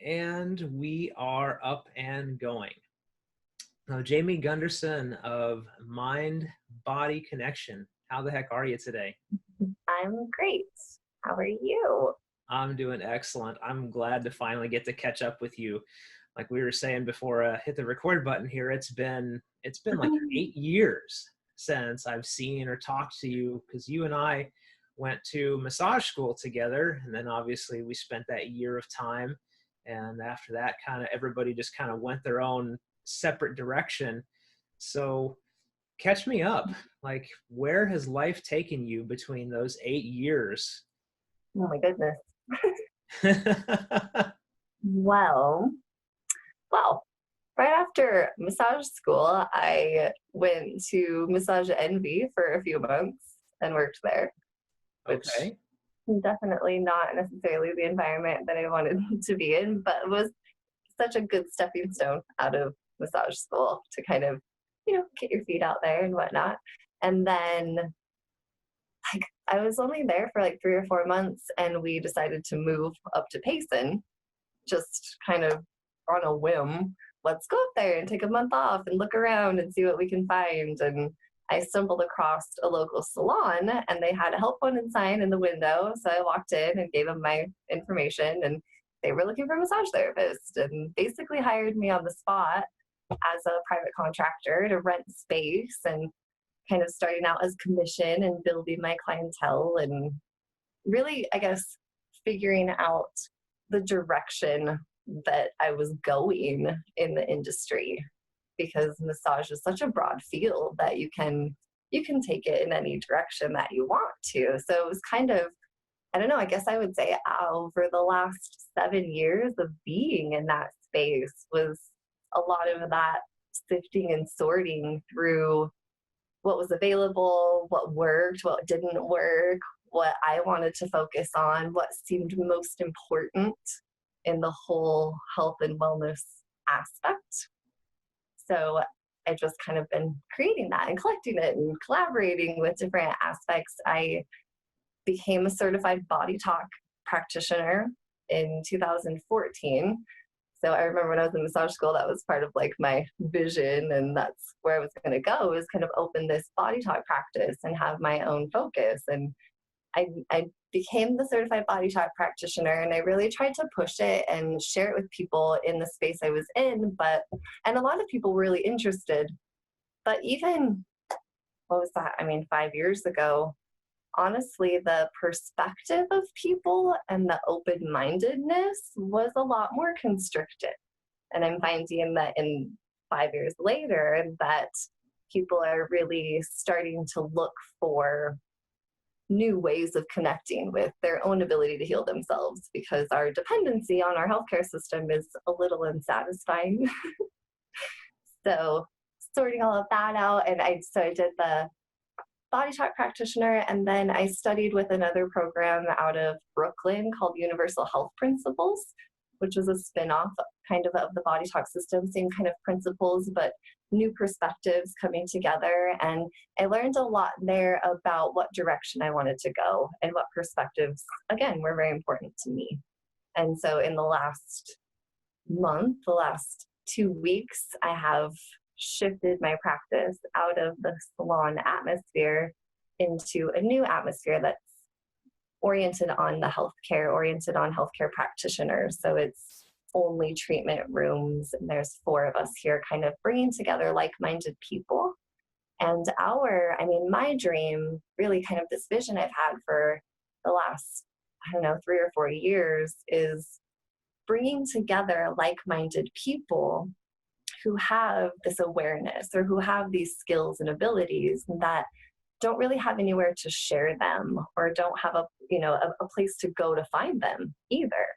And we are up and going. Now, Jayme Gunderson of Mind Body Connection. How the heck are you today? I'm great. How are you? I'm doing excellent. I'm glad to finally get to catch up with you. Like we were saying before I hit the record button here, it's been like 8 years since I've seen or talked to you, because you and I went to massage school together, and then obviously we spent that year of time, and after that kind of everybody just kind of went their own separate direction. So catch me up. Like, where has life taken you between those 8 years? Oh my goodness. Well, well, right after massage school, I went to Massage Envy for a few months and worked there, which Okay. definitely not necessarily the environment that I wanted to be in, but it was such a good stepping stone out of massage school to kind of, get your feet out there and whatnot. And then like I was only there for like 3 or 4 months, and we decided to move up to Payson, just kind of on a whim. Let's go up there and take a month off and look around and see what we can find. And I stumbled across a local salon, and they had a help wanted sign in the window. So I walked in and gave them my information, and they were looking for a massage therapist and basically hired me on the spot as a private contractor to rent space, and kind of starting out as commission and building my clientele, and really, I guess, figuring out the direction that I was going in the industry, because massage is such a broad field that you can take it in any direction that you want to. So it was kind of, I don't know, I guess I would say over the last 7 years of being in that space was a lot of that sifting and sorting through what was available, what worked, what didn't work, what I wanted to focus on, what seemed most important in the whole health and wellness aspect. So I've just kind of been creating that and collecting it and collaborating with different aspects. I became a certified Bodytalk practitioner in 2014. So I remember when I was in massage school, that was part of like my vision, and that's where I was going to go, is kind of open this Bodytalk practice and have my own focus. And I became the certified Bodytalk practitioner, and I really tried to push it and share it with people in the space I was in. And a lot of people were really interested. But even, what was that? I mean, 5 years ago, honestly, the perspective of people and the open-mindedness was a lot more constricted. And I'm finding that in 5 years later, that people are really starting to look for new ways of connecting with their own ability to heal themselves, because our dependency on our healthcare system is a little unsatisfying. So sorting all of that out, and I did the Bodytalk practitioner, and then I studied with another program out of Brooklyn called Universal Health Principles, which was a spin-off kind of the Bodytalk system, same kind of principles, but new perspectives coming together. And I learned a lot there about what direction I wanted to go and what perspectives, again, were very important to me. And so in the last month, the last 2 weeks, I have shifted my practice out of the salon atmosphere into a new atmosphere that's oriented on the healthcare, oriented on healthcare practitioners. So it's only treatment rooms, and there's 4 of us here kind of bringing together like-minded people. And my dream, really kind of this vision I've had for the last, 3 or 4 years, is bringing together like-minded people who have this awareness or who have these skills and abilities that don't really have anywhere to share them, or don't have a place to go to find them either.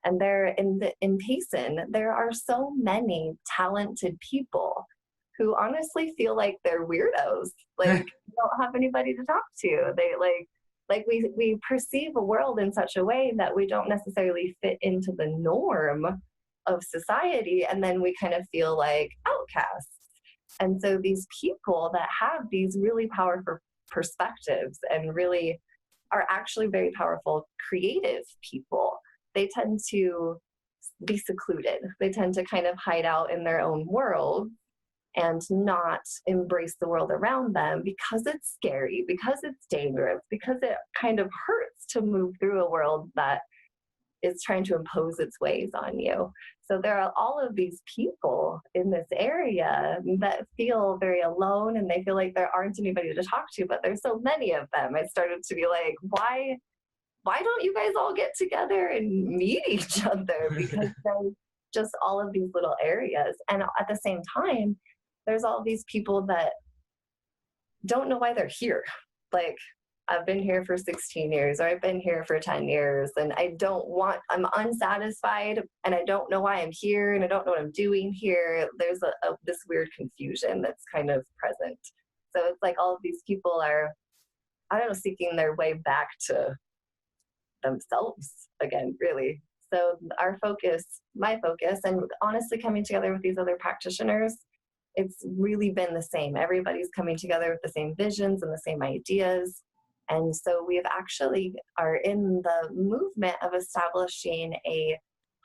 And in Payson, there are so many talented people who honestly feel like they're weirdos, like don't have anybody to talk to. They we perceive a world in such a way that we don't necessarily fit into the norm of society, and then we kind of feel like outcasts. And so these people that have these really powerful perspectives and really are actually very powerful creative people, they tend to be secluded. They tend to kind of hide out in their own world and not embrace the world around them because it's scary, because it's dangerous, because it kind of hurts to move through a world that is trying to impose its ways on you. So there are all of these people in this area that feel very alone, and they feel like there aren't anybody to talk to, but there's so many of them. I started to be like, why don't you guys all get together and meet each other? Because there's just all of these little areas. And at the same time, there's all these people that don't know why they're here. Like, I've been here for 16 years, or I've been here for 10 years, and I'm unsatisfied, and I don't know why I'm here, and I don't know what I'm doing here. There's this weird confusion that's kind of present. So it's like all of these people are, I don't know, seeking their way back to themselves again, really. So my focus, and honestly coming together with these other practitioners, it's really been the same. Everybody's coming together with the same visions and the same ideas. And so we've actually are in the movement of establishing a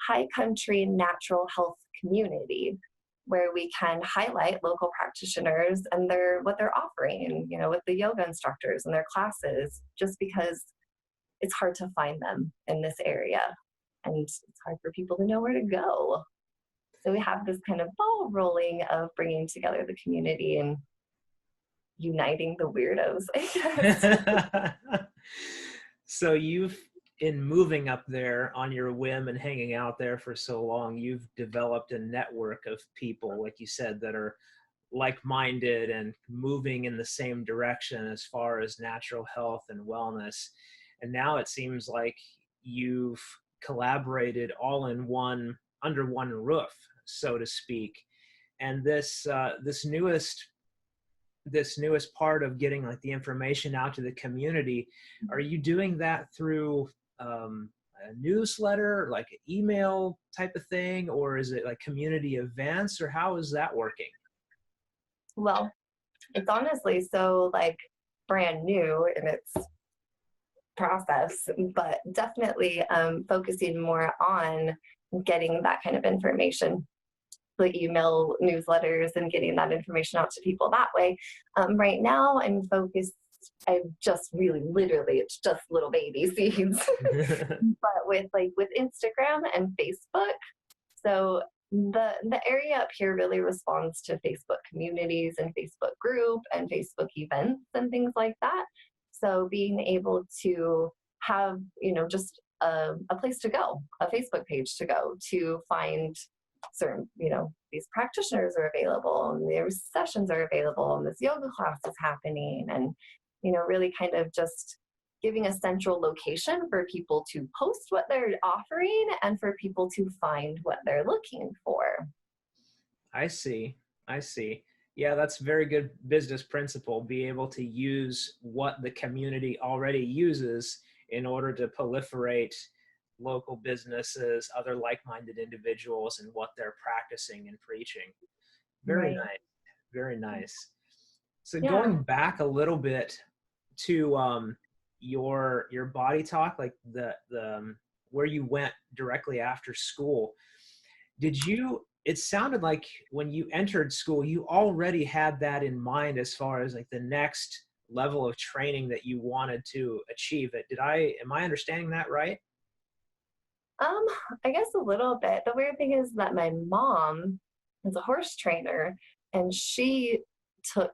high country natural health community where we can highlight local practitioners and what they're offering, with the yoga instructors and their classes, just because it's hard to find them in this area. And it's hard for people to know where to go. So we have this kind of ball rolling of bringing together the community and uniting the weirdos, I guess. So in moving up there on your whim and hanging out there for so long, you've developed a network of people, like you said, that are like-minded and moving in the same direction as far as natural health and wellness. And now it seems like you've collaborated all under one roof, so to speak. And this newest part of getting like the information out to the community, are you doing that through a newsletter, like an email type of thing, or is it like community events, or how is that working? Well, it's honestly so like brand new in its process, but definitely focusing more on getting that kind of information, the email newsletters, and getting that information out to people that way. Right now I'm focused, it's just little baby seeds, but with Instagram and Facebook. So the area up here really responds to Facebook communities and Facebook group and Facebook events and things like that. So being able to have, just a place to go, a Facebook page to go to find certain, these practitioners are available and their sessions are available and this yoga class is happening, and, really kind of just giving a central location for people to post what they're offering and for people to find what they're looking for. I see. Yeah, that's very good business principle. Be able to use what the community already uses in order to proliferate local businesses, other like-minded individuals, and what they're practicing and preaching. Very nice. Very nice. So going back a little bit to your Bodytalk, like the where you went directly after school, it sounded like when you entered school, you already had that in mind as far as like the next level of training that you wanted to achieve. Am I understanding that right? I guess a little bit. The weird thing is that my mom is a horse trainer, and she took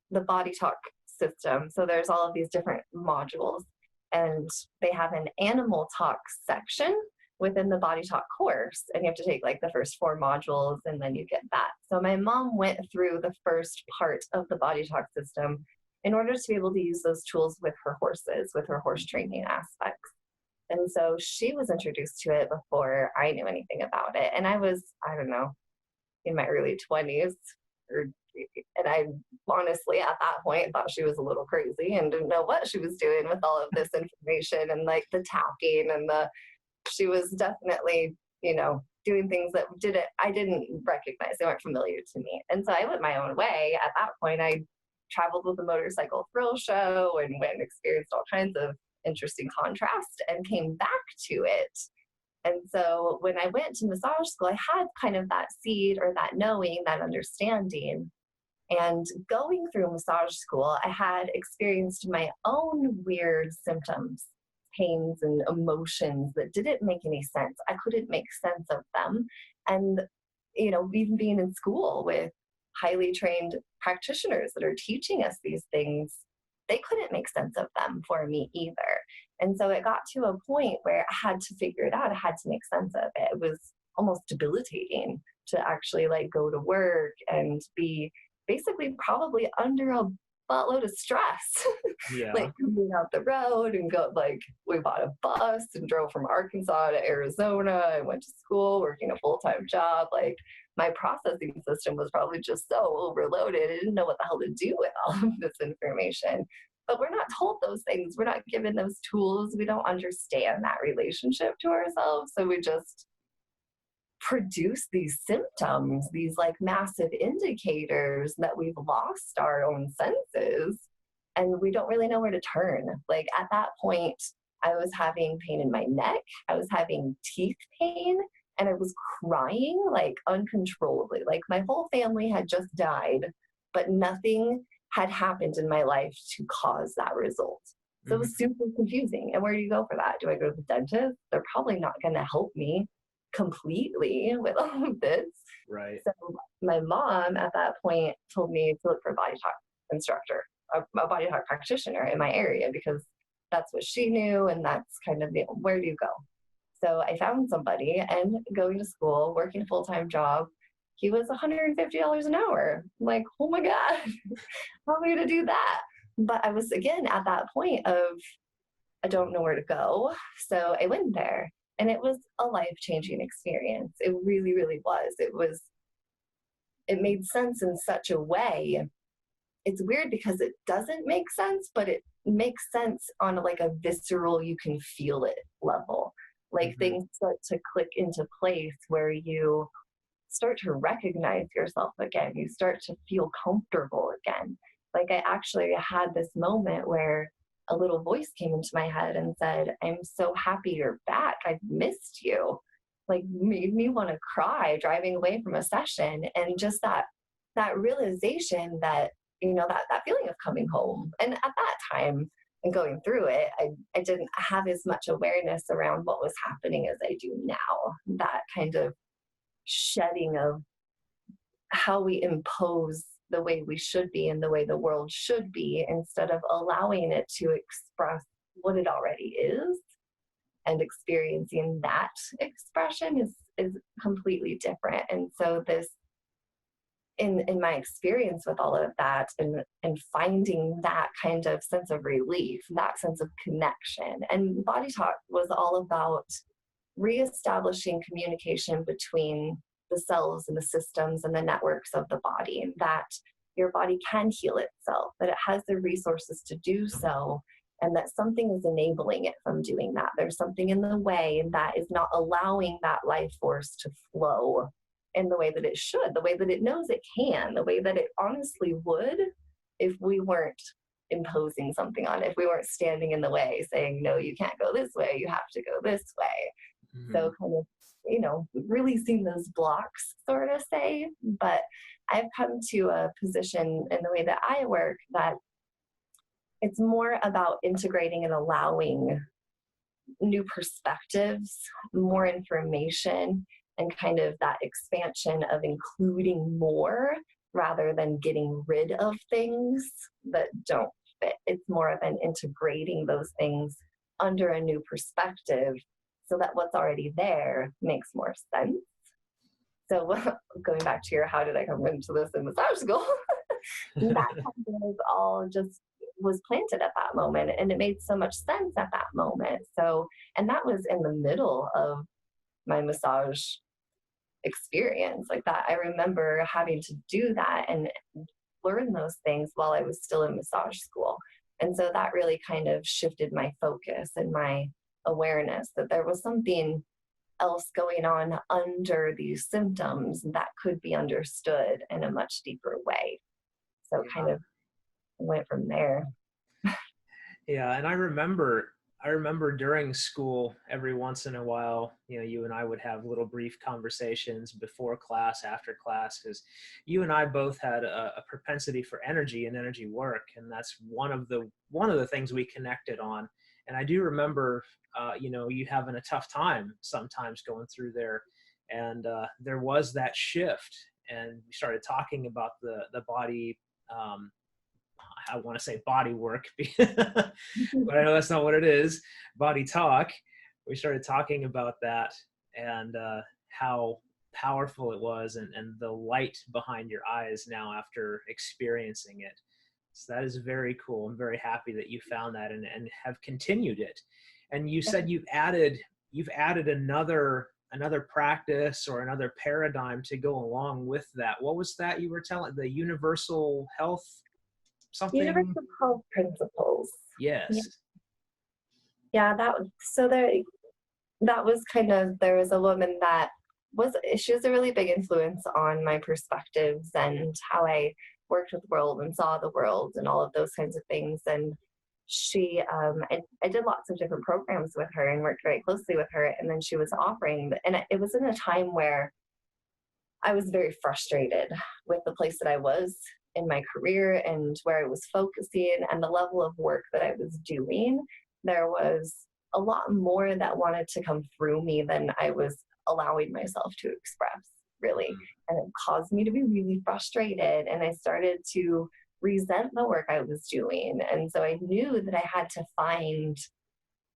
the Bodytalk system. So there's all of these different modules, and they have an animal talk section within the Bodytalk course, and you have to take like the first 4 modules and then you get that. So my mom went through the first part of the Bodytalk system in order to be able to use those tools with her horses, with her horse training aspects. And so she was introduced to it before I knew anything about it. And I was, I don't know, in my early 20s, and I honestly at that point thought she was a little crazy and didn't know what she was doing with all of this information and like the tapping and she was definitely, doing things that I didn't recognize. They weren't familiar to me. And so I went my own way. At that point, I traveled with a motorcycle thrill show and went and experienced all kinds of interesting contrast and came back to it And so when I went to massage school, I had kind of that seed or that knowing, that understanding. And going through massage school, I had experienced my own weird symptoms, pains, and emotions that didn't make any sense. I couldn't make sense of them. And, even being in school with highly trained practitioners that are teaching us these things, they couldn't make sense of them for me either. And so it got to a point where I had to figure it out. I had to make sense of it. It was almost debilitating to actually like go to work and be basically probably under a buttload of stress. Yeah. Like coming out the road and we bought a bus and drove from Arkansas to Arizona. I went to school working a full-time job. Like my processing system was probably just so overloaded. I didn't know what the hell to do with all of this information. But we're not told those things. We're not given those tools. We don't understand that relationship to ourselves. So we just produce these symptoms, these like massive indicators that we've lost our own senses and we don't really know where to turn. Like at that point, I was having pain in my neck, I was having teeth pain, and I was crying like uncontrollably. Like my whole family had just died, but nothing had happened in my life to cause that result. So it was super confusing. And where do you go for that? Do I go to the dentist? They're probably not going to help me completely with all of this. Right. So my mom at that point told me to look for a body talk instructor, a body talk practitioner in my area, because that's what she knew. And that's kind of where do you go? So I found somebody and going to school, working a full-time job. He was $150 an hour. I'm like, oh my God, how am I going to do that? But I was again at that point of, I don't know where to go. So I went there. And it was a life-changing experience. It really, really was. It made sense in such a way. It's weird because it doesn't make sense, but it makes sense on like a visceral, you can feel it level. Like things start to click into place where you start to recognize yourself again. You start to feel comfortable again. Like I actually had this moment where a little voice came into my head and said, I'm so happy you're back. I've missed you. Like made me want to cry driving away from a session. And just that realization that, that feeling of coming home. And at that time and going through it, I didn't have as much awareness around what was happening as I do now. That kind of shedding of how we impose the way we should be and the way the world should be, instead of allowing it to express what it already is, and experiencing that expression is completely different. And so this, in my experience with all of that, and finding that kind of sense of relief, that sense of connection, and Body Talk was all about reestablishing communication between the cells and the systems and the networks of the body, and that your body can heal itself, that it has the resources to do so, and that something is enabling it from doing that. There's something in the way that is not allowing that life force to flow in the way that it should, the way that it knows it can, the way that it honestly would if we weren't imposing something on it, if we weren't standing in the way saying, no, you can't go this way, you have to go this way. So kind of, releasing those blocks, sort of say. But I've come to a position in the way that I work that it's more about integrating and allowing new perspectives, more information, and kind of that expansion of including more rather than getting rid of things that don't fit. It's more of an integrating those things under a new perspective, so that what's already there makes more sense. So going back to your, how did I come into this in massage school? That kind of all just was planted at that moment, and it made so much sense at that moment. So, and that was in the middle of my massage experience like that. I remember having to do that and learn those things while I was still in massage school. And so that really kind of shifted my focus and my awareness that there was something else going on under these symptoms that could be understood in a much deeper way. So kind of went from there. Yeah, and I remember I remember during school, every once in a while, you and I would have little brief conversations before class, after class, because you and I both had a propensity for energy and energy work, and that's one of the things we connected on. And I do remember, you having a tough time sometimes going through there, and there was that shift, and we started talking about the body. I want to say body work, but I know that's not what it is. Body talk. We started talking about that, and how powerful it was, and the light behind your eyes now after experiencing it. So that is very cool. I'm very happy that you found that, and have continued it. And you said you've added another practice or another paradigm to go along with that. What was that you were telling? The universal health something? Universal health principles. Yeah, Yes. yeah, that was kind of, there was a woman that she was a really big influence on my perspectives and how I worked with the world and saw the world and all of those kinds of things. And I did lots of different programs with her and worked very closely with her. And then she was offering, and it was in a time where I was very frustrated with the place that I was in my career and where I was focusing and the level of work that I was doing. There was a lot more that wanted to come through me than I was allowing myself to express, really. And it caused me to be really frustrated. And I started to resent the work I was doing. And so I knew that I had to find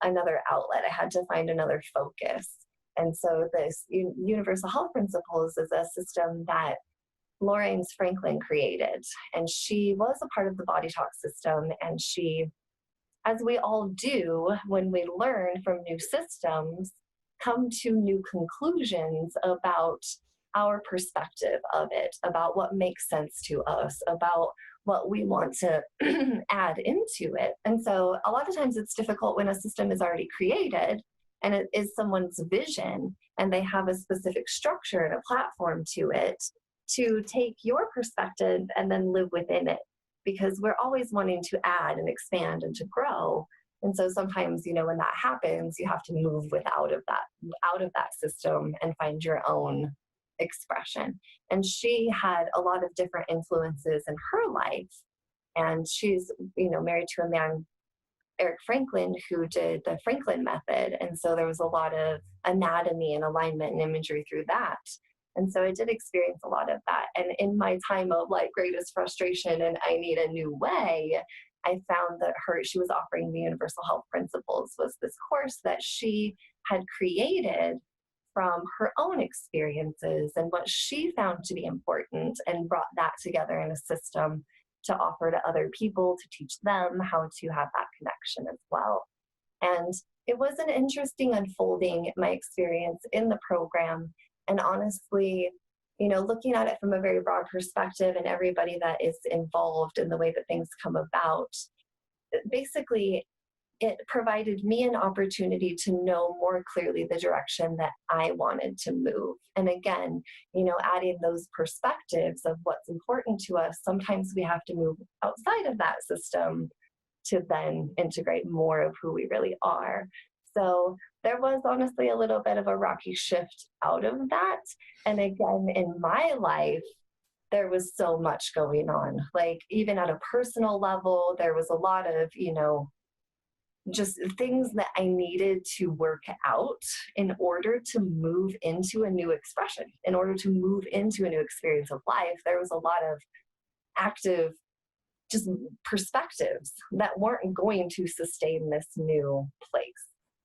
another outlet, I had to find another focus. And so this universal health principles is a system that Lawrence Franklin created. And she was a part of the Bodytalk system. And she, as we all do when we learn from new systems, come to new conclusions about our perspective of it, about what makes sense to us, about what we want to add into it. And so a lot of times it's difficult when a system is already created and it is someone's vision and they have a specific structure and a platform to it, to take your perspective and then live within it, because we're always wanting to add and expand and to grow. And so sometimes, when that happens, you have to move out of that system and find your own expression. And she had a lot of different influences in her life. And she's, married to a man, Eric Franklin, who did the Franklin method. And so there was a lot of anatomy and alignment and imagery through that. And so I did experience a lot of that. And in my time of greatest frustration and I need a new way, I found that she was offering the Universal Health Principles, was this course that she had created from her own experiences and what she found to be important, and brought that together in a system to offer to other people, to teach them how to have that connection as well. And it was an interesting unfolding, my experience in the program. And honestly, looking at it from a very broad perspective and everybody that is involved in the way that things come about, basically, it provided me an opportunity to know more clearly the direction that I wanted to move. And again, adding those perspectives of what's important to us, sometimes we have to move outside of that system to then integrate more of who we really are. So there was honestly a little bit of a rocky shift out of that. And again, in my life, there was so much going on. Even at a personal level, there was a lot of, just things that I needed to work out in order to move into a new expression, in order to move into a new experience of life. There was a lot of active just perspectives that weren't going to sustain this new place.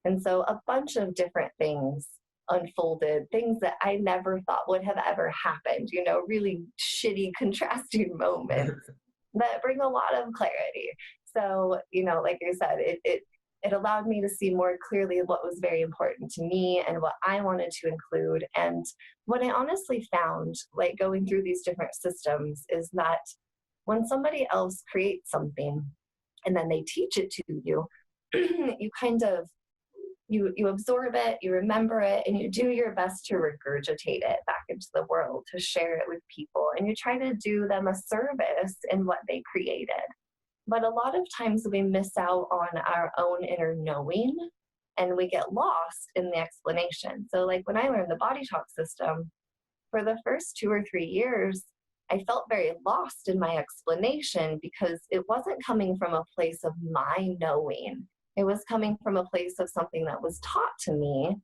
And so a bunch of different things unfolded, things that I never thought would have ever happened, really shitty contrasting moments that bring a lot of clarity. So, like I said, it allowed me to see more clearly what was very important to me and what I wanted to include. And what I honestly found, going through these different systems, is that when somebody else creates something and then they teach it to you, you kind of, you absorb it, you remember it, and you do your best to regurgitate it back into the world, to share it with people. And you try to do them a service in what they created. But a lot of times we miss out on our own inner knowing and we get lost in the explanation. So, like when I learned the Bodytalk system, for the first 2 or 3 years, I felt very lost in my explanation because it wasn't coming from a place of my knowing. It was coming from a place of something that was taught to me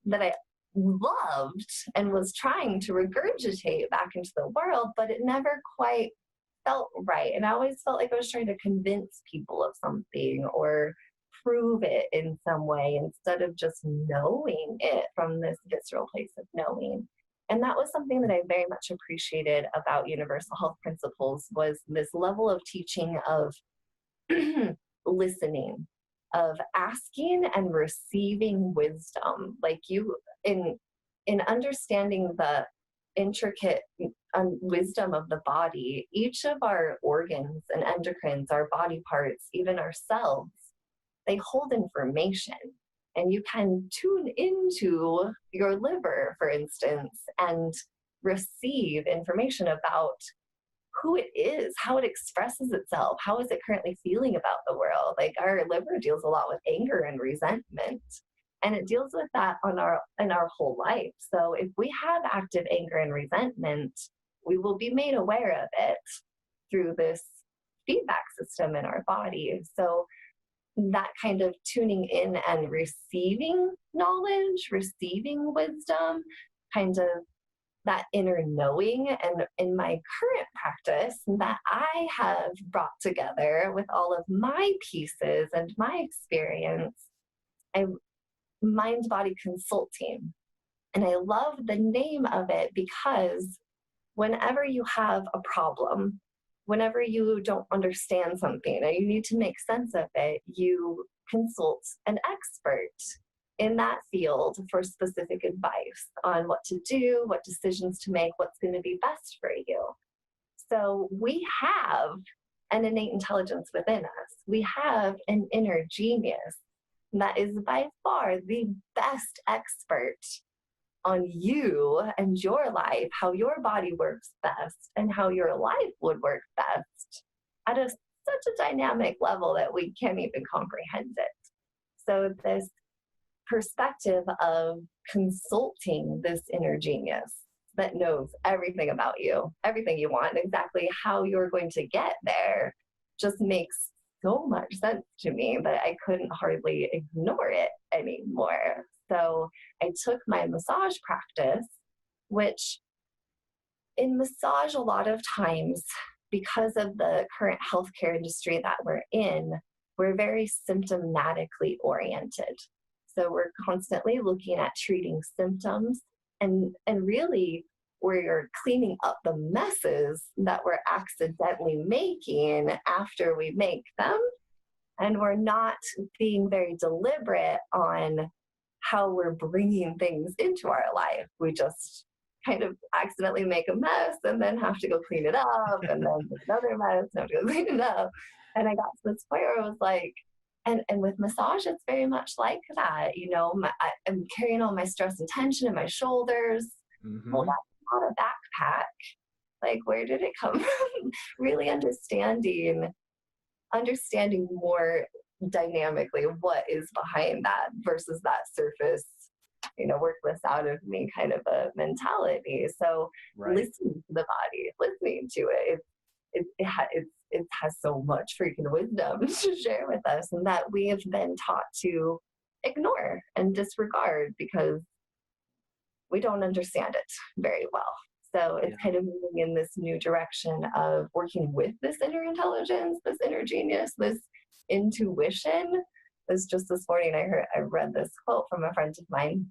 that I loved and was trying to regurgitate back into the world, but it never quite felt right. And I always felt like I was trying to convince people of something or prove it in some way instead of just knowing it from this visceral place of knowing. And that was something that I very much appreciated about universal health principles, was this level of teaching of listening, of asking and receiving wisdom. Like you, in understanding the intricate wisdom of the body, each of our organs and endocrines, our body parts, even our cells, they hold information. And you can tune into your liver, for instance, and receive information about who it is, how it expresses itself, how is it currently feeling about the world. Like our liver deals a lot with anger and resentment, and it deals with that in our whole life. So if we have active anger and resentment, we will be made aware of it through this feedback system in our body. So that kind of tuning in and receiving knowledge, receiving wisdom, kind of that inner knowing. And in my current practice that I have brought together with all of my pieces and my experience, I mind body consulting. And I love the name of it because whenever you have a problem, whenever you don't understand something or you need to make sense of it, you consult an expert in that field for specific advice on what to do, what decisions to make, what's going to be best for you. So we have an innate intelligence within us. We have an inner genius that is by far the best expert on you and your life, how your body works best and how your life would work best at such a dynamic level that we can't even comprehend it. So this perspective of consulting this inner genius that knows everything about you, everything you want, and exactly how you're going to get there just makes so much sense to me that I couldn't hardly ignore it anymore. So I took my massage practice, which in massage, a lot of times, because of the current healthcare industry that we're in, we're very symptomatically oriented. So we're constantly looking at treating symptoms and really we're cleaning up the messes that we're accidentally making after we make them. And we're not being very deliberate on how we're bringing things into our life. We just kind of accidentally make a mess and then have to go clean it up and then make another mess and have to go clean it up. And I got to this point where I was like, and with massage, it's very much like that. You know, I'm carrying all my stress and tension in my shoulders. Mm-hmm. Well, that's not a backpack. Like, where did it come from? Really understanding more dynamically what is behind that versus that surface, work this out of me kind of a mentality. So listening to the body, listening to it, it has so much freaking wisdom to share with us, and that we have been taught to ignore and disregard because we don't understand it very well. So it's kind of moving in this new direction of working with this inner intelligence, this inner genius, this intuition. It's just this morning I read this quote from a friend of mine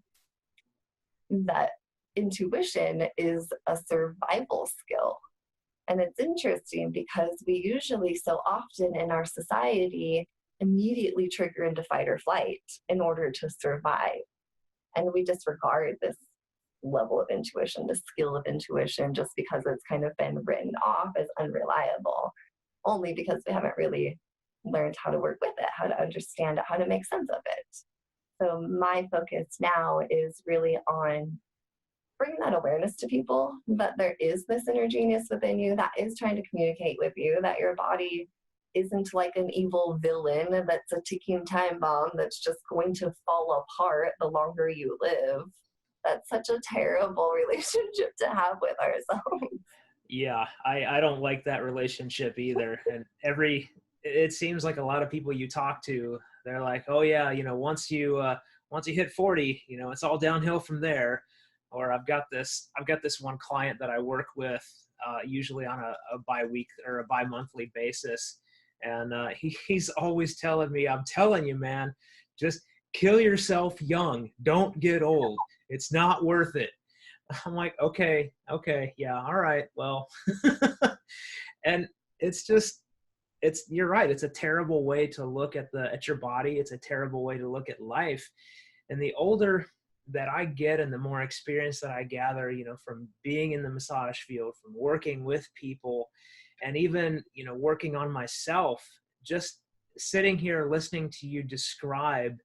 that intuition is a survival skill. And it's interesting because we usually so often in our society immediately trigger into fight or flight in order to survive. And we disregard this level of intuition, the skill of intuition, just because it's kind of been written off as unreliable, only because we haven't really learned how to work with it, how to understand it, how to make sense of it. So my focus now is really on bringing that awareness to people, that there is this inner genius within you that is trying to communicate with you, that your body isn't like an evil villain that's a ticking time bomb that's just going to fall apart the longer you live. That's such a terrible relationship to have with ourselves. Yeah, I don't like that relationship either. And it seems like a lot of people you talk to, they're like, oh yeah, once you hit 40, it's all downhill from there. Or I've got this one client that I work with, usually on a bi-week or a bi-monthly basis. And he's always telling me, I'm telling you, man, just kill yourself young. Don't get old. It's not worth it. I'm like, okay, yeah, all right, well. And it's just, you're right. It's a terrible way to look at your body. It's a terrible way to look at life. And the older that I get and the more experience that I gather, from being in the massage field, from working with people, and even, working on myself, just sitting here listening to you describe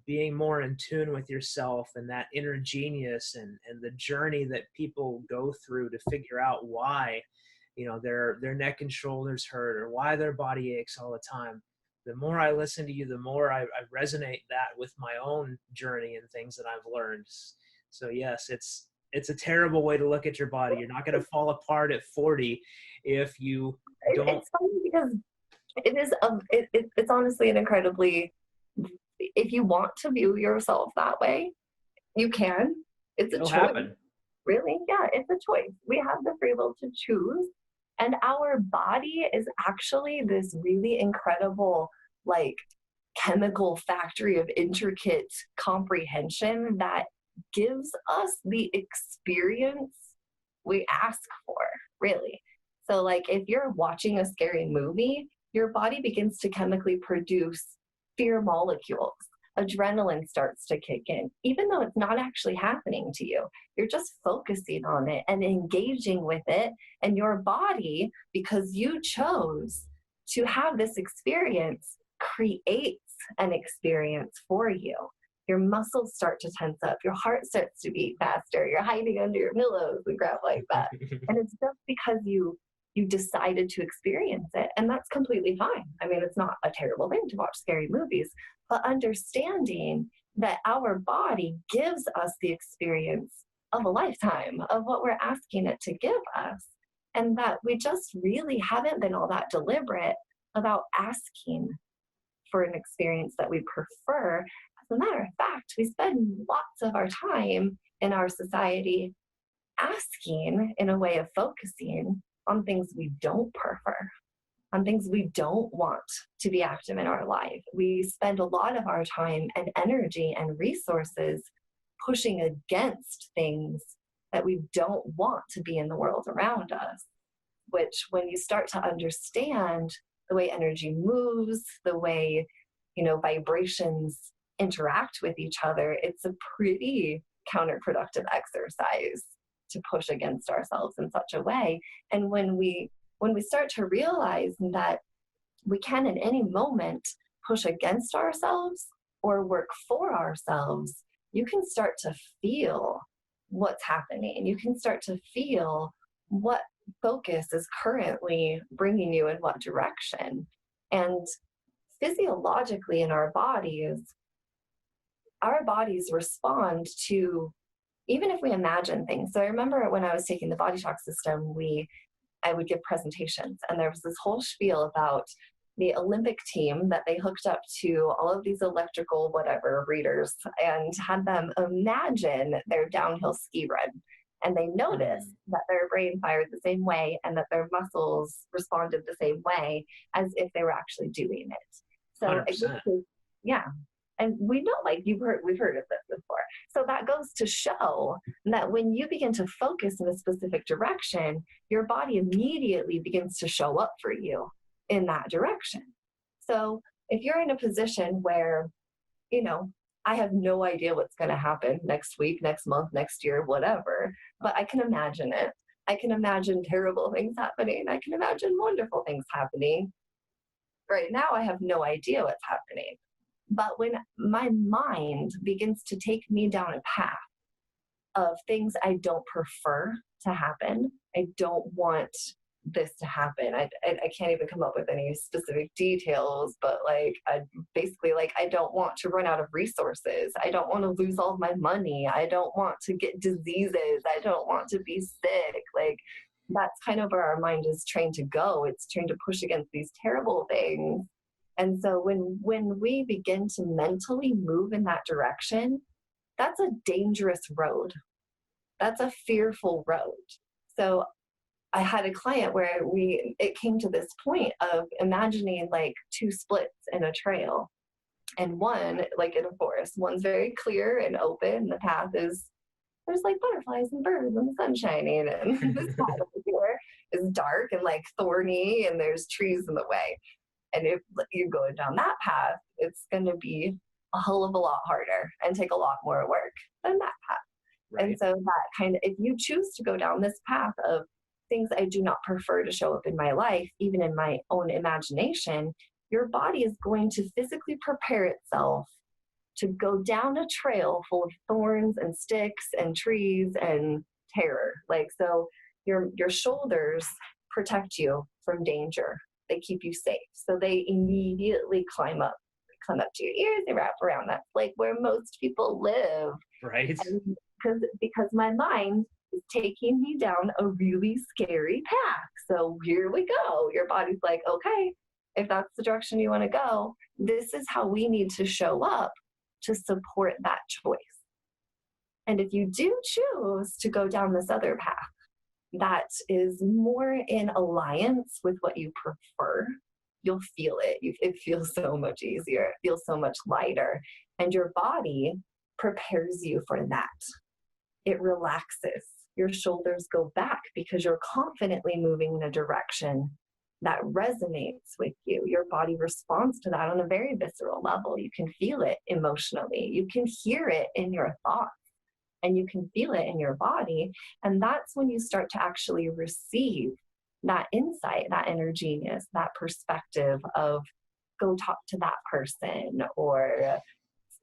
being more in tune with yourself and that inner genius, and the journey that people go through to figure out why, their neck and shoulders hurt, or why their body aches all the time. The more I listen to you, the more I resonate that with my own journey and things that I've learned. So yes, it's a terrible way to look at your body. You're not going to fall apart at 40 if you don't. It's funny because it is it's honestly an incredibly, if you want to view yourself that way, you can. It's a It'll choice. happen. Really? Yeah, it's a choice. We have the free will to choose. And our body is actually this really incredible, like, chemical factory of intricate comprehension that gives us the experience we ask for, really. So, like, if you're watching a scary movie, your body begins to chemically produce fear molecules. Adrenaline starts to kick in, even though it's not actually happening to you. You're just focusing on it and engaging with it. And your body, because you chose to have this experience, creates an experience for you. Your muscles start to tense up. Your heart starts to beat faster. You're hiding under your pillows and crap like that. And it's just because you decided to experience it. And that's completely fine. I mean, it's not a terrible thing to watch scary movies, but understanding that our body gives us the experience of a lifetime of what we're asking it to give us. And that we just really haven't been all that deliberate about asking for an experience that we prefer. As a matter of fact, we spend lots of our time in our society asking in a way of focusing on things we don't prefer, on things we don't want to be active in our life. We spend a lot of our time and energy and resources pushing against things that we don't want to be in the world around us, which, when you start to understand the way energy moves, the way, vibrations interact with each other, it's a pretty counterproductive exercise to push against ourselves in such a way. And when we start to realize that we can at any moment push against ourselves or work for ourselves, you can start to feel what's happening. You can start to feel what focus is currently bringing you in what direction. And physiologically in our bodies respond to, even if we imagine things. So I remember when I was taking the Bodytalk system, I would give presentations, and there was this whole spiel about the Olympic team that they hooked up to all of these electrical whatever readers and had them imagine their downhill ski run. And they noticed that their brain fired the same way and that their muscles responded the same way as if they were actually doing it. So, yeah. And we know, like we've heard of this before. So that goes to show that when you begin to focus in a specific direction, your body immediately begins to show up for you in that direction. So if you're in a position where, I have no idea what's going to happen next week, next month, next year, whatever, but I can imagine it. I can imagine terrible things happening. I can imagine wonderful things happening. Right now, I have no idea what's happening. But when my mind begins to take me down a path of things I don't prefer to happen, I don't want this to happen. I can't even come up with any specific details, but like, basically, like, I don't want to run out of resources. I don't want to lose all of my money. I don't want to get diseases. I don't want to be sick. Like, that's kind of where our mind is trained to go. It's trained to push against these terrible things. And so when we begin to mentally move in that direction, that's a dangerous road. That's a fearful road. So I had a client where it came to this point of imagining like two splits in a trail, and one, like in a forest, one's very clear and open. The path is, there's like butterflies and birds and the sun shining, and this path over here is dark and like thorny, and there's trees in the way. And if you're going down that path, it's going to be a hell of a lot harder and take a lot more work than that path. Right. And so that kind of, if you choose to go down this path of things I do not prefer to show up in my life, even in my own imagination, your body is going to physically prepare itself to go down a trail full of thorns and sticks and trees and terror. Like, so your shoulders protect you from danger. They keep you safe. So they immediately climb up to your ears, they wrap around. That's like where most people live. Right. Because my mind is taking me down a really scary path. So here we go. Your body's like, okay, if that's the direction you want to go, this is how we need to show up to support that choice. And if you do choose to go down this other path that is more in alliance with what you prefer, you'll feel it. It feels so much easier. It feels so much lighter. And your body prepares you for that. It relaxes. Your shoulders go back because you're confidently moving in a direction that resonates with you. Your body responds to that on a very visceral level. You can feel it emotionally. You can hear it in your thoughts, and you can feel it in your body. And that's when you start to actually receive that insight, that inner genius, that perspective of go talk to that person, or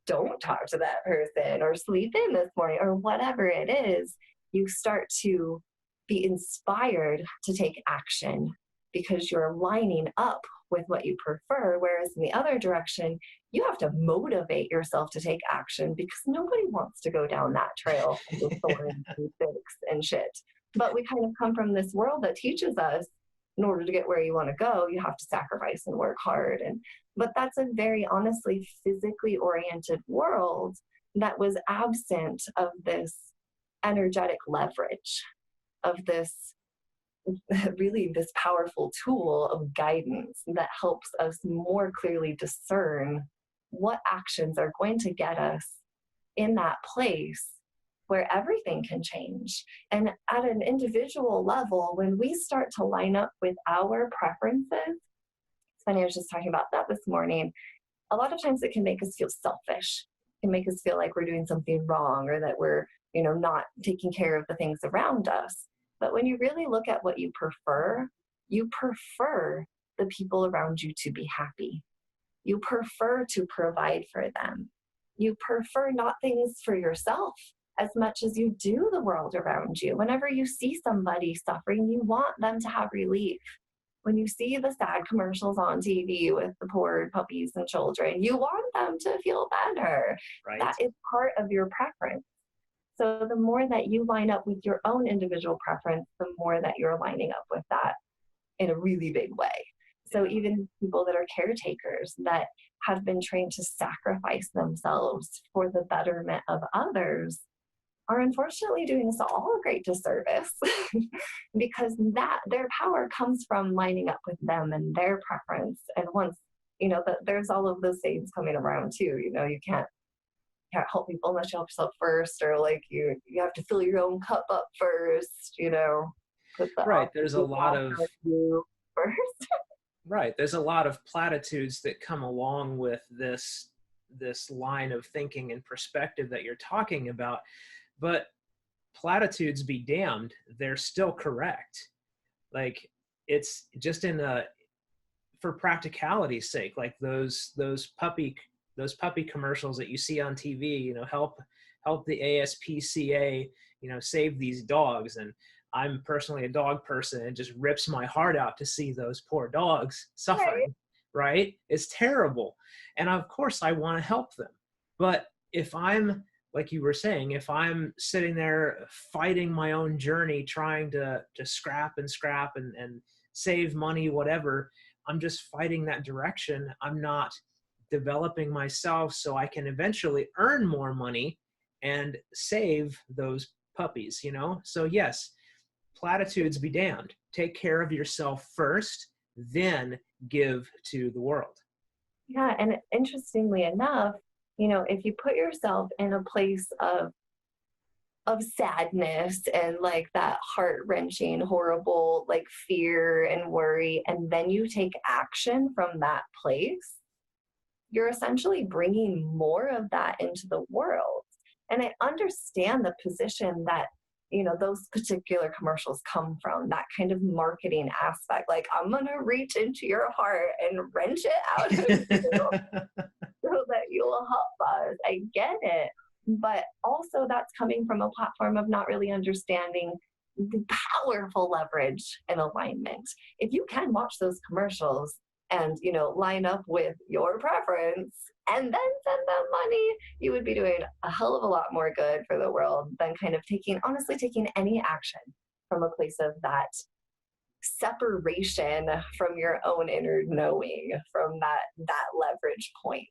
don't talk to that person, or sleep in this morning, or whatever it is. You start to be inspired to take action because you're lining up with what you prefer. Whereas in the other direction, you have to motivate yourself to take action because nobody wants to go down that trail with thorns and sticks and shit. But we kind of come from this world that teaches us in order to get where you want to go, you have to sacrifice and work hard. But that's a very honestly physically oriented world that was absent of this energetic leverage, of this really this powerful tool of guidance that helps us more clearly discern what actions are going to get us in that place where everything can change. And at an individual level, when we start to line up with our preferences, it's funny, I was just talking about that this morning. A lot of times it can make us feel selfish. It can make us feel like we're doing something wrong, or that we're, not taking care of the things around us. But when you really look at what you prefer the people around you to be happy. You prefer to provide for them. You prefer not things for yourself as much as you do the world around you. Whenever you see somebody suffering, you want them to have relief. When you see the sad commercials on TV with the poor puppies and children, you want them to feel better. Right. That is part of your preference. So the more that you line up with your own individual preference, the more that you're lining up with that in a really big way. So even people that are caretakers that have been trained to sacrifice themselves for the betterment of others are unfortunately doing us all a great disservice because that their power comes from lining up with them and their preference. And once, there's all of those sayings coming around too, you can't help people unless you help yourself first, or like you have to fill your own cup up first, right. There's a lot of first. Right. There's a lot of platitudes that come along with this line of thinking and perspective that you're talking about, but platitudes be damned, they're still correct. Like, it's just for practicality's sake, like those puppy commercials that you see on TV, help the ASPCA save these dogs. And I'm personally a dog person. It just rips my heart out to see those poor dogs Right. suffering, right? It's terrible. And of course I want to help them. But if I'm, like you were saying, if I'm sitting there fighting my own journey, trying to scrap and save money, whatever, I'm just fighting that direction. I'm not developing myself so I can eventually earn more money and save those puppies. So yes, platitudes be damned. Take care of yourself first, then give to the world. Yeah. And interestingly enough, if you put yourself in a place of sadness and like that heart-wrenching, horrible, like fear and worry, and then you take action from that place, you're essentially bringing more of that into the world. And I understand the position that those particular commercials come from, that kind of marketing aspect, like I'm gonna reach into your heart and wrench it out of you so that you will help us. I get it. But also that's coming from a platform of not really understanding the powerful leverage and alignment. If you can watch those commercials and line up with your preference and then send them money, you would be doing a hell of a lot more good for the world than kind of taking any action from a place of that separation from your own inner knowing, from that leverage point.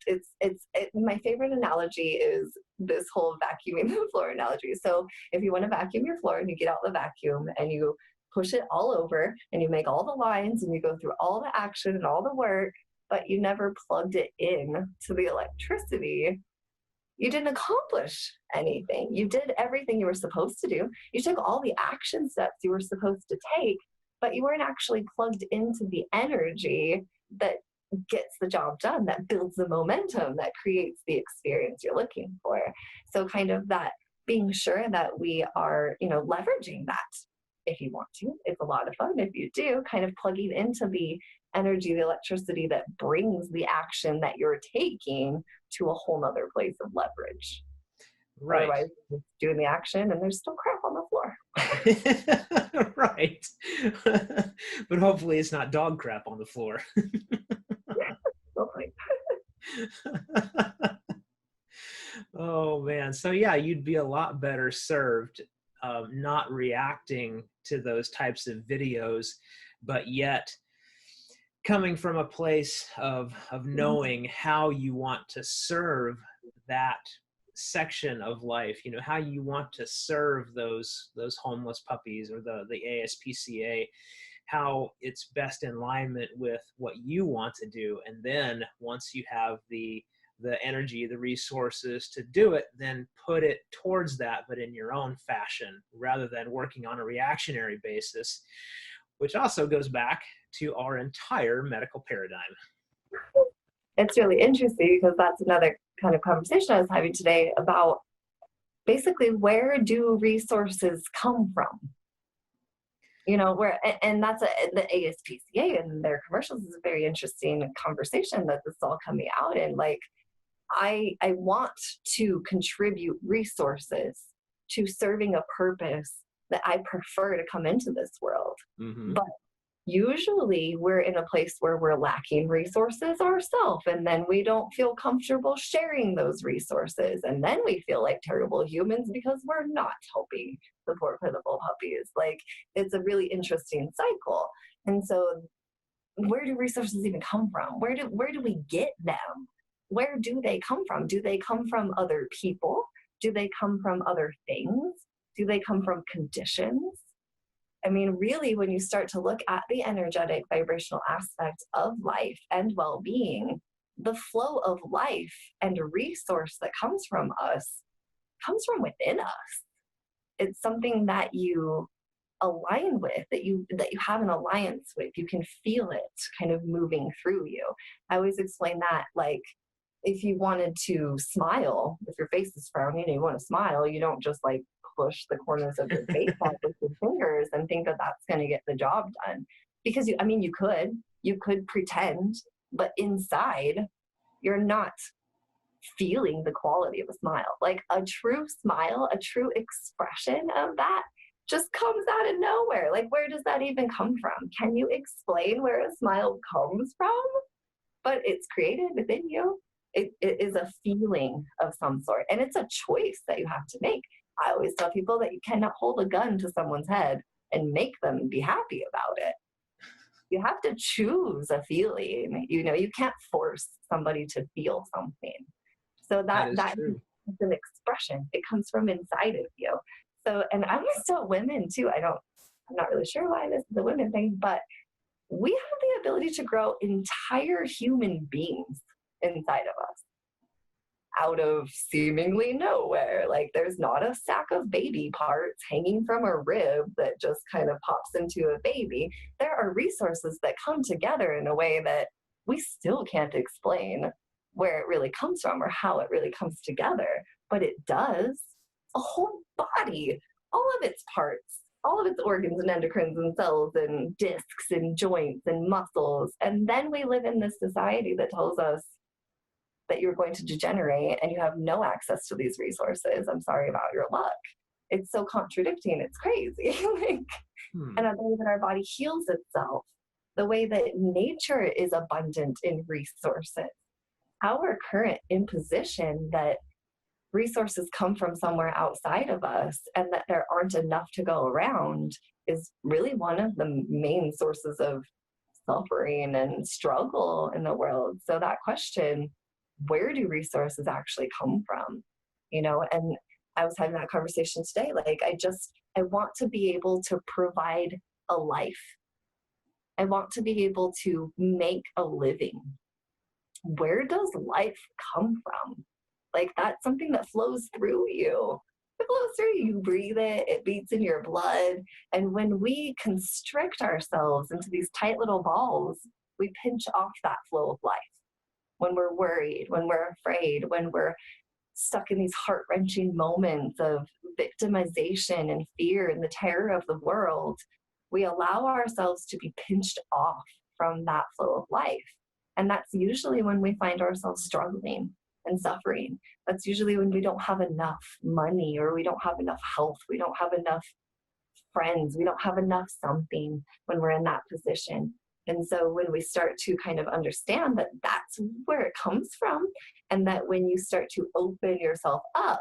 My favorite analogy is this whole vacuuming the floor analogy. So if you want to vacuum your floor and you get out the vacuum and you push it all over and you make all the lines and you go through all the action and all the work, but you never plugged it in to the electricity, you didn't accomplish anything. You did everything you were supposed to do. You took all the action steps you were supposed to take, but you weren't actually plugged into the energy that gets the job done, that builds the momentum, that creates the experience you're looking for. So kind of that, being sure that we are, leveraging that. If you want to, it's a lot of fun. If you do, kind of plugging into the energy, the electricity that brings the action that you're taking to a whole nother place of leverage. Right. Otherwise, just doing the action and there's still crap on the floor. Right. But hopefully it's not dog crap on the floor. Oh man. So yeah, you'd be a lot better served not reacting to those types of videos, but yet coming from a place of knowing how you want to serve that section of life, how you want to serve those homeless puppies or the ASPCA, how it's best in alignment with what you want to do. And then once you have the energy, the resources to do it, then put it towards that, but in your own fashion, rather than working on a reactionary basis, which also goes back to our entire medical paradigm. It's really interesting because that's another kind of conversation I was having today about basically where do resources come from? And that's the ASPCA and their commercials is a very interesting conversation that this is all coming out in. Like, I want to contribute resources to serving a purpose that I prefer to come into this world. Mm-hmm. But usually we're in a place where we're lacking resources ourselves, and then we don't feel comfortable sharing those resources. And then we feel like terrible humans because we're not helping the poor pitiful puppies. Like, it's a really interesting cycle. And so where do resources even come from? Where do we get them? Where do they come from? Do they come from other people? Do they come from other things? Do they come from conditions? I mean, really, when you start to look at the energetic vibrational aspect of life and well-being, the flow of life and resource that comes from us comes from within us. It's something that you align with, that you have an alliance with. You can feel it kind of moving through you. I always explain that, like, if you wanted to smile, if your face is frowning and you want to smile, you don't just like push the corners of your face out with your fingers and think that that's going to get the job done. Because you could pretend, but inside you're not feeling the quality of a smile. Like a true smile, a true expression of that just comes out of nowhere. Like, where does that even come from? Can you explain where a smile comes from? But it's created within you. It is a feeling of some sort, and it's a choice that you have to make. I always tell people that you cannot hold a gun to someone's head and make them be happy about it. You have to choose a feeling. You can't force somebody to feel something. So That is that true. is an expression. It comes from inside of you. So, and I always tell women too, I'm not really sure why this is a women thing, but we have the ability to grow entire human beings inside of us out of seemingly nowhere. Like, there's not a sack of baby parts hanging from a rib that just kind of pops into a baby. There are resources that come together in a way that we still can't explain where it really comes from or how it really comes together, but it does. A whole body, all of its parts, all of its organs and endocrines and cells and discs and joints and muscles. And then we live in this society that tells us that you're going to degenerate and you have no access to these resources. I'm sorry about your luck. It's so contradicting. It's crazy. And the way that our body heals itself, the way that nature is abundant in resources, our current imposition that resources come from somewhere outside of us and that there aren't enough to go around is really one of the main sources of suffering and struggle in the world. So that question, where do resources actually come from? And I was having that conversation today. Like, I want to be able to provide a life. I want to be able to make a living. Where does life come from? Like, that's something that flows through you. It flows through you. You breathe it, it beats in your blood. And when we constrict ourselves into these tight little balls, we pinch off that flow of life. When we're worried, when we're afraid, when we're stuck in these heart-wrenching moments of victimization and fear and the terror of the world, we allow ourselves to be pinched off from that flow of life. And that's usually when we find ourselves struggling and suffering. That's usually when we don't have enough money, or we don't have enough health, we don't have enough friends, we don't have enough something when we're in that position. And so when we start to kind of understand that that's where it comes from, and that when you start to open yourself up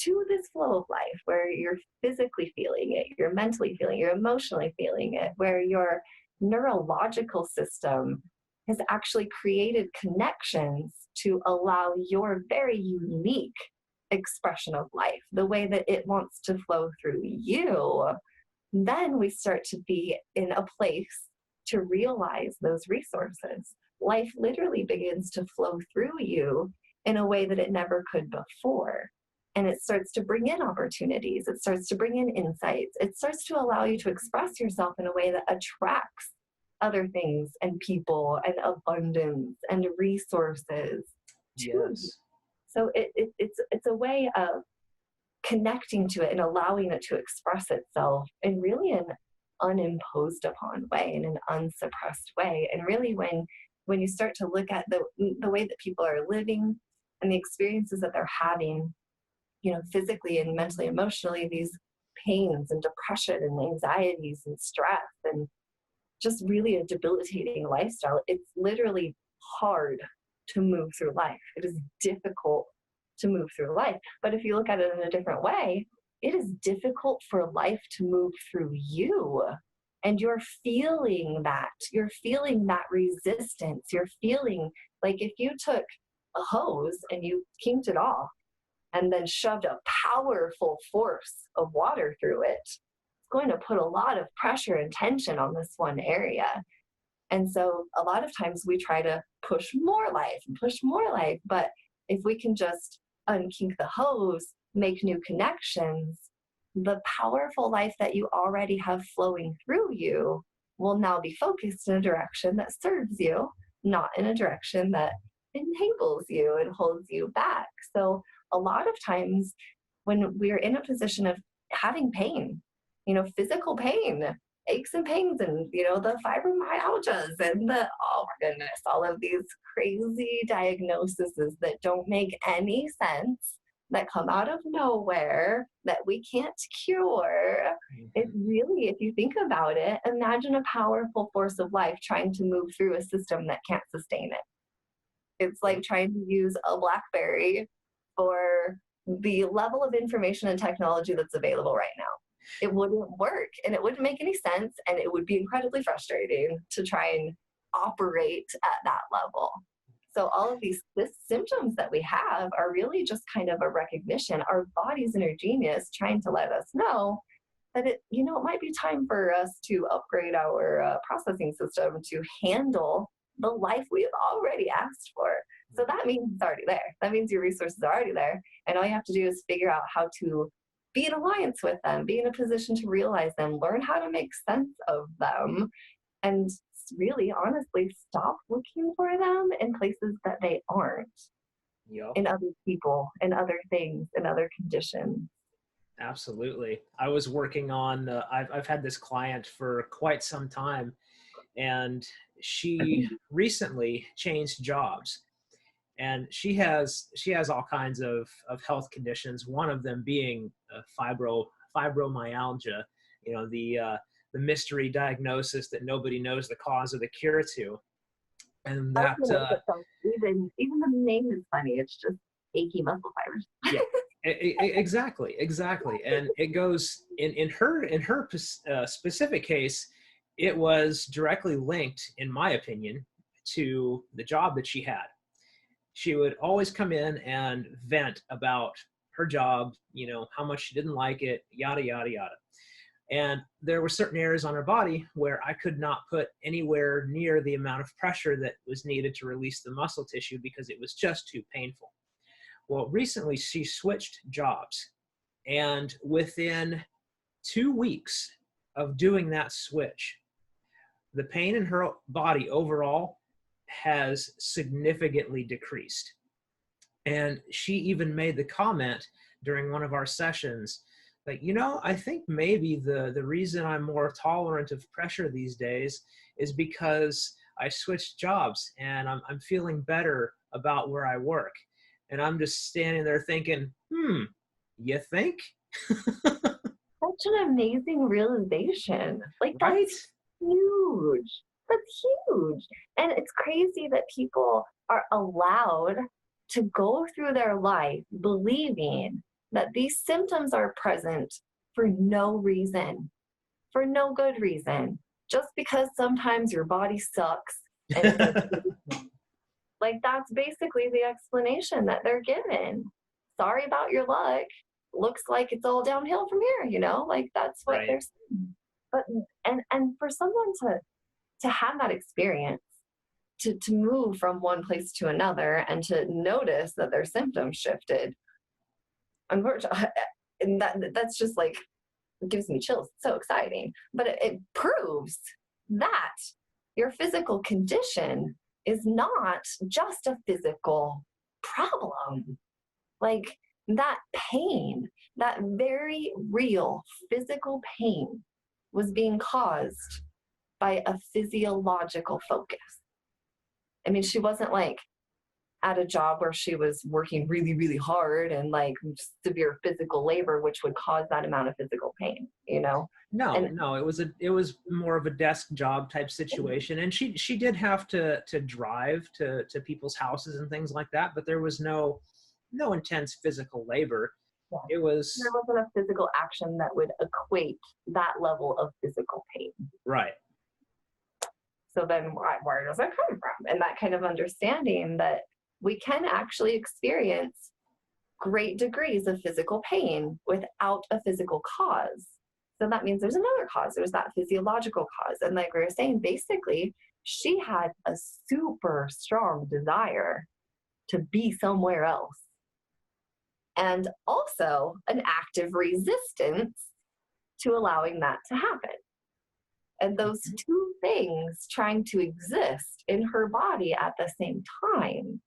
to this flow of life where you're physically feeling it, you're mentally feeling it, you're emotionally feeling it, where your neurological system has actually created connections to allow your very unique expression of life, the way that it wants to flow through you, then we start to be in a place to realize those resources. Life literally begins to flow through you in a way that it never could before. And it starts to bring in opportunities. It starts to bring in insights. It starts to allow you to express yourself in a way that attracts other things and people and abundance and resources. Yes. So it's a way of connecting to it and allowing it to express itself in really an unimposed upon way, in an unsuppressed way. And really when you start to look at the way that people are living and the experiences that they're having, physically and mentally, emotionally, these pains and depression and anxieties and stress and just really a debilitating lifestyle, it's literally hard to move through life. It is difficult to move through life. But if you look at it in a different way, it is difficult for life to move through you. And you're feeling that resistance. You're feeling like if you took a hose and you kinked it off and then shoved a powerful force of water through it, it's going to put a lot of pressure and tension on this one area. And so a lot of times we try to push more life. But if we can just unkink the hose, make new connections, the powerful life that you already have flowing through you will now be focused in a direction that serves you, not in a direction that enables you and holds you back. So a lot of times when we're in a position of having pain, physical pain, aches and pains and, the fibromyalgias and oh my goodness, all of these crazy diagnoses that don't make any sense, that come out of nowhere, that we can't cure. It Mhm. really, if you think about it, imagine a powerful force of life trying to move through a system that can't sustain it. It's like Yep. trying to use a BlackBerry for the level of information and technology that's available right now. It wouldn't work and it wouldn't make any sense, and it would be incredibly frustrating to try and operate at that level. So all of these symptoms that we have are really just kind of a recognition. Our body's inner genius trying to let us know that it might be time for us to upgrade our processing system to handle the life we have already asked for. So that means it's already there. That means your resources are already there. And all you have to do is figure out how to be in alliance with them, be in a position to realize them, learn how to make sense of them, and really honestly stop looking for them in places that they aren't, Yep. in other people, in other things, in other conditions. Absolutely. I was working on, I've had this client for quite some time, and she recently changed jobs. And she has all kinds of health conditions, one of them being fibromyalgia, the mystery diagnosis that nobody knows the cause or the cure to. And I was that gonna make it sound, even the name is funny. It's just achy muscle fibers. yeah, exactly. And it goes in her specific case, it was directly linked, in my opinion, to the job that she had. She would always come in and vent about her job, how much she didn't like it, yada yada yada. And there were certain areas on her body where I could not put anywhere near the amount of pressure that was needed to release the muscle tissue because it was just too painful. Well, recently she switched jobs, and within 2 weeks of doing that switch, the pain in her body overall has significantly decreased. And she even made the comment during one of our sessions, like, I think maybe the reason I'm more tolerant of pressure these days is because I switched jobs and I'm feeling better about where I work. And I'm just standing there thinking, you think? Such an amazing realization. Like, Right? that's huge. That's huge. And it's crazy that people are allowed to go through their life believing that these symptoms are present for no reason, for no good reason, just because sometimes your body sucks and it's okay. Like, that's basically the explanation that they're given. Sorry about your luck. Looks like it's all downhill from here. Like, that's what Right. they're saying. But and for someone to have that experience, to move from one place to another and to notice that their symptoms shifted, unfortunately, and that's just like, it gives me chills. It's so exciting. But it proves that your physical condition is not just a physical problem. Like, that pain, that very real physical pain, was being caused by a physiological focus. I mean, she wasn't like at a job where she was working really, really hard and like severe physical labor, which would cause that amount of physical pain. No, And no, it was more of a desk job type situation, and she did have to drive to people's houses and things like that, but there was no intense physical labor. yeah, It there was wasn't a physical action that would equate that level of physical pain. right. So then where does that come from? And that kind of understanding that we can actually experience great degrees of physical pain without a physical cause. So that means there's another cause. There's that physiological cause. And like we were saying, basically, she had a super strong desire to be somewhere else, and also an active resistance to allowing that to happen. And those two things trying to exist in her body at the same time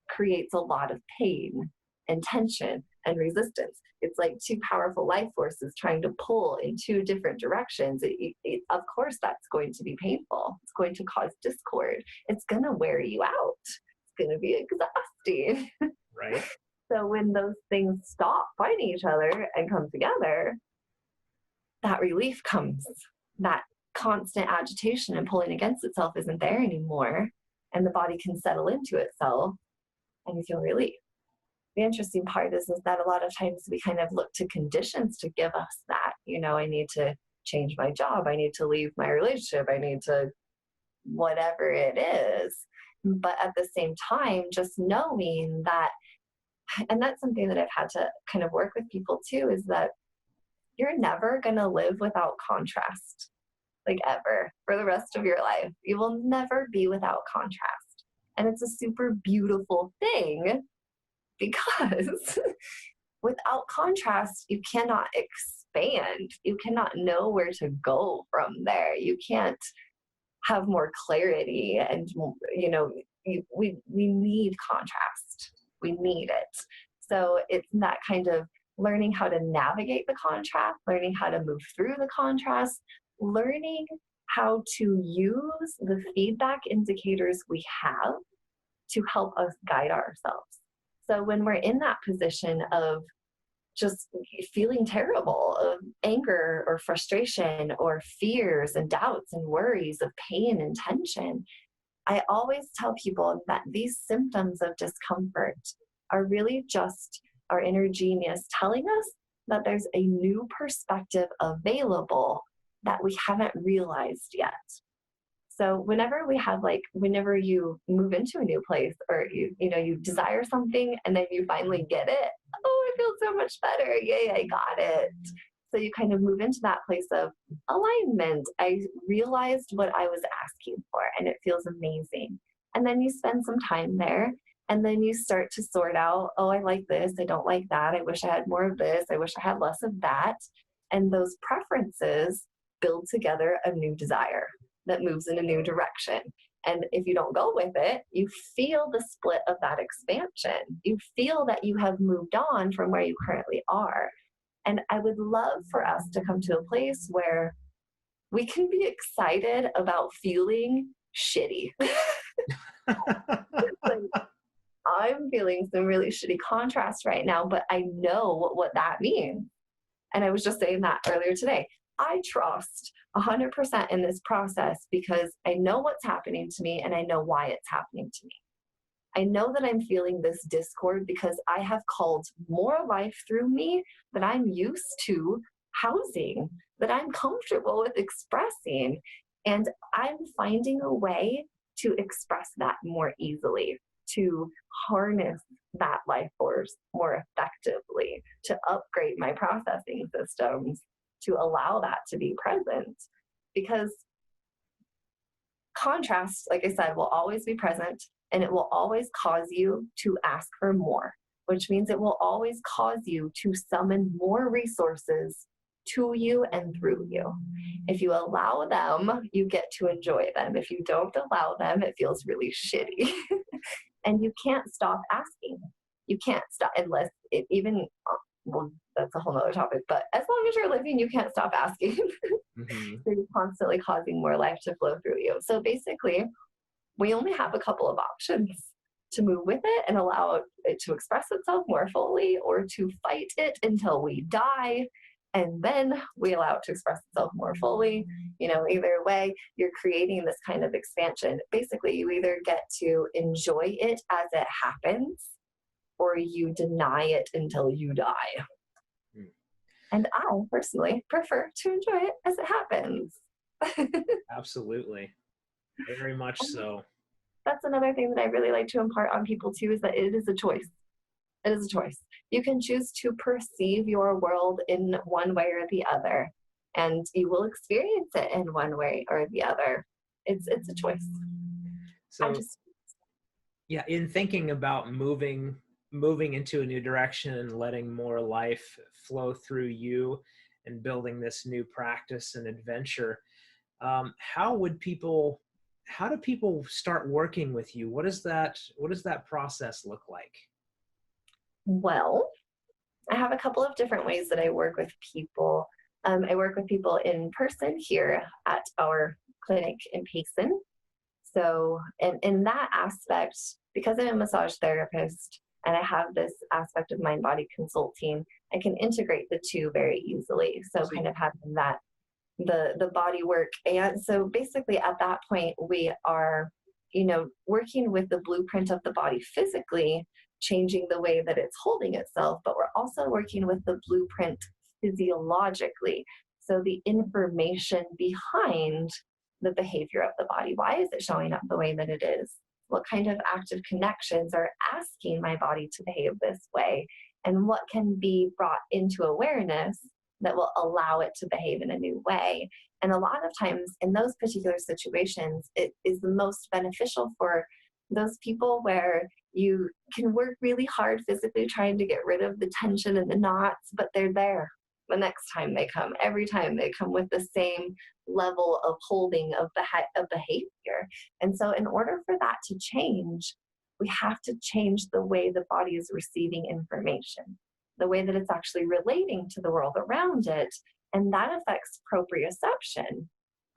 creates a lot of pain. and tension and resistance. It's like two powerful life forces trying to pull in two different directions. Of course, that's going to be painful. It's going to cause discord. It's going to wear you out. It's going to be exhausting. Right. So when those things stop fighting each other and come together, that relief comes. That constant agitation and pulling against itself isn't there anymore. And the body can settle into itself and you feel relief. The interesting part is that a lot of times we kind of look to conditions to give us that. I need to change my job. I need to leave my relationship. I need to whatever it is. But at the same time, just knowing that, and that's something that I've had to kind of work with people too, is that you're never going to live without contrast, like ever, for the rest of your life. You will never be without contrast. And it's a super beautiful thing because without contrast, you cannot expand. You cannot know where to go from there. You can't have more clarity. And, we need contrast. We need it. So it's that kind of learning how to navigate the contrast, learning how to move through the contrast, learning how to use the feedback indicators we have to help us guide ourselves. So when we're in that position of just feeling terrible, of anger or frustration or fears and doubts and worries of pain and tension, I always tell people that these symptoms of discomfort are really just our inner genius telling us that there's a new perspective available that we haven't realized yet. So whenever you move into a new place or you desire something and then you finally get it, oh, I feel so much better. Yay, I got it. So you kind of move into that place of alignment. I realized what I was asking for and it feels amazing. And then you spend some time there and then you start to sort out, oh, I like this. I don't like that. I wish I had more of this. I wish I had less of that. And those preferences build together a new desire that moves in a new direction. And if you don't go with it, you feel the split of that expansion. You feel that you have moved on from where you currently are. And I would love for us to come to a place where we can be excited about feeling shitty. Like, I'm feeling some really shitty contrast right now, but I know what that means. And I was just saying that earlier today. I trust 100% in this process because I know what's happening to me and I know why it's happening to me. I know that I'm feeling this discord because I have called more life through me that I'm used to housing, that I'm comfortable with expressing. And I'm finding a way to express that more easily, to harness that life force more effectively, to upgrade my processing systems, to allow that to be present. Because contrast, like I said, will always be present and it will always cause you to ask for more, which means it will always cause you to summon more resources to you and through you. If you allow them, you get to enjoy them. If you don't allow them, it feels really shitty. And you can't stop asking. You can't stop unless it even, well, that's a whole nother topic, but as long as you're living, you can't stop asking. Mm-hmm. So you're constantly causing more life to flow through you. So basically, we only have a couple of options: to move with it and allow it to express itself more fully, or to fight it until we die. And then we allow it to express itself more fully. Either way, you're creating this kind of expansion. Basically, you either get to enjoy it as it happens, or you deny it until you die. And I personally prefer to enjoy it as it happens. Absolutely. Very much so. That's another thing that I really like to impart on people too, is that it is a choice. It is a choice. You can choose to perceive your world in one way or the other, and you will experience it in one way or the other. It's a choice. So, yeah, in thinking about moving into a new direction and letting more life flow through you and building this new practice and adventure, how do people start working with you? What does that process look like? Well, I have a couple of different ways that I work with people. I work with people in person here at our clinic in Payson. So, in that aspect, because I'm a massage therapist and I have this aspect of mind body consulting, I can integrate the two very easily. So, kind of having that the body work, and so basically at that point we are, working with the blueprint of the body physically, changing the way that it's holding itself, but we're also working with the blueprint physiologically, so the information behind the behavior of the body. Why is it showing up the way that it is? What kind of active connections are asking my body to behave this way, and what can be brought into awareness that will allow it to behave in a new way. And a lot of times in those particular situations, it is the most beneficial for those people where you can work really hard physically trying to get rid of the tension and the knots, but they're there the next time they come. Every time they come with the same level of holding of behavior. And so in order for that to change, we have to change the way the body is receiving information, the way that it's actually relating to the world around it. And that affects proprioception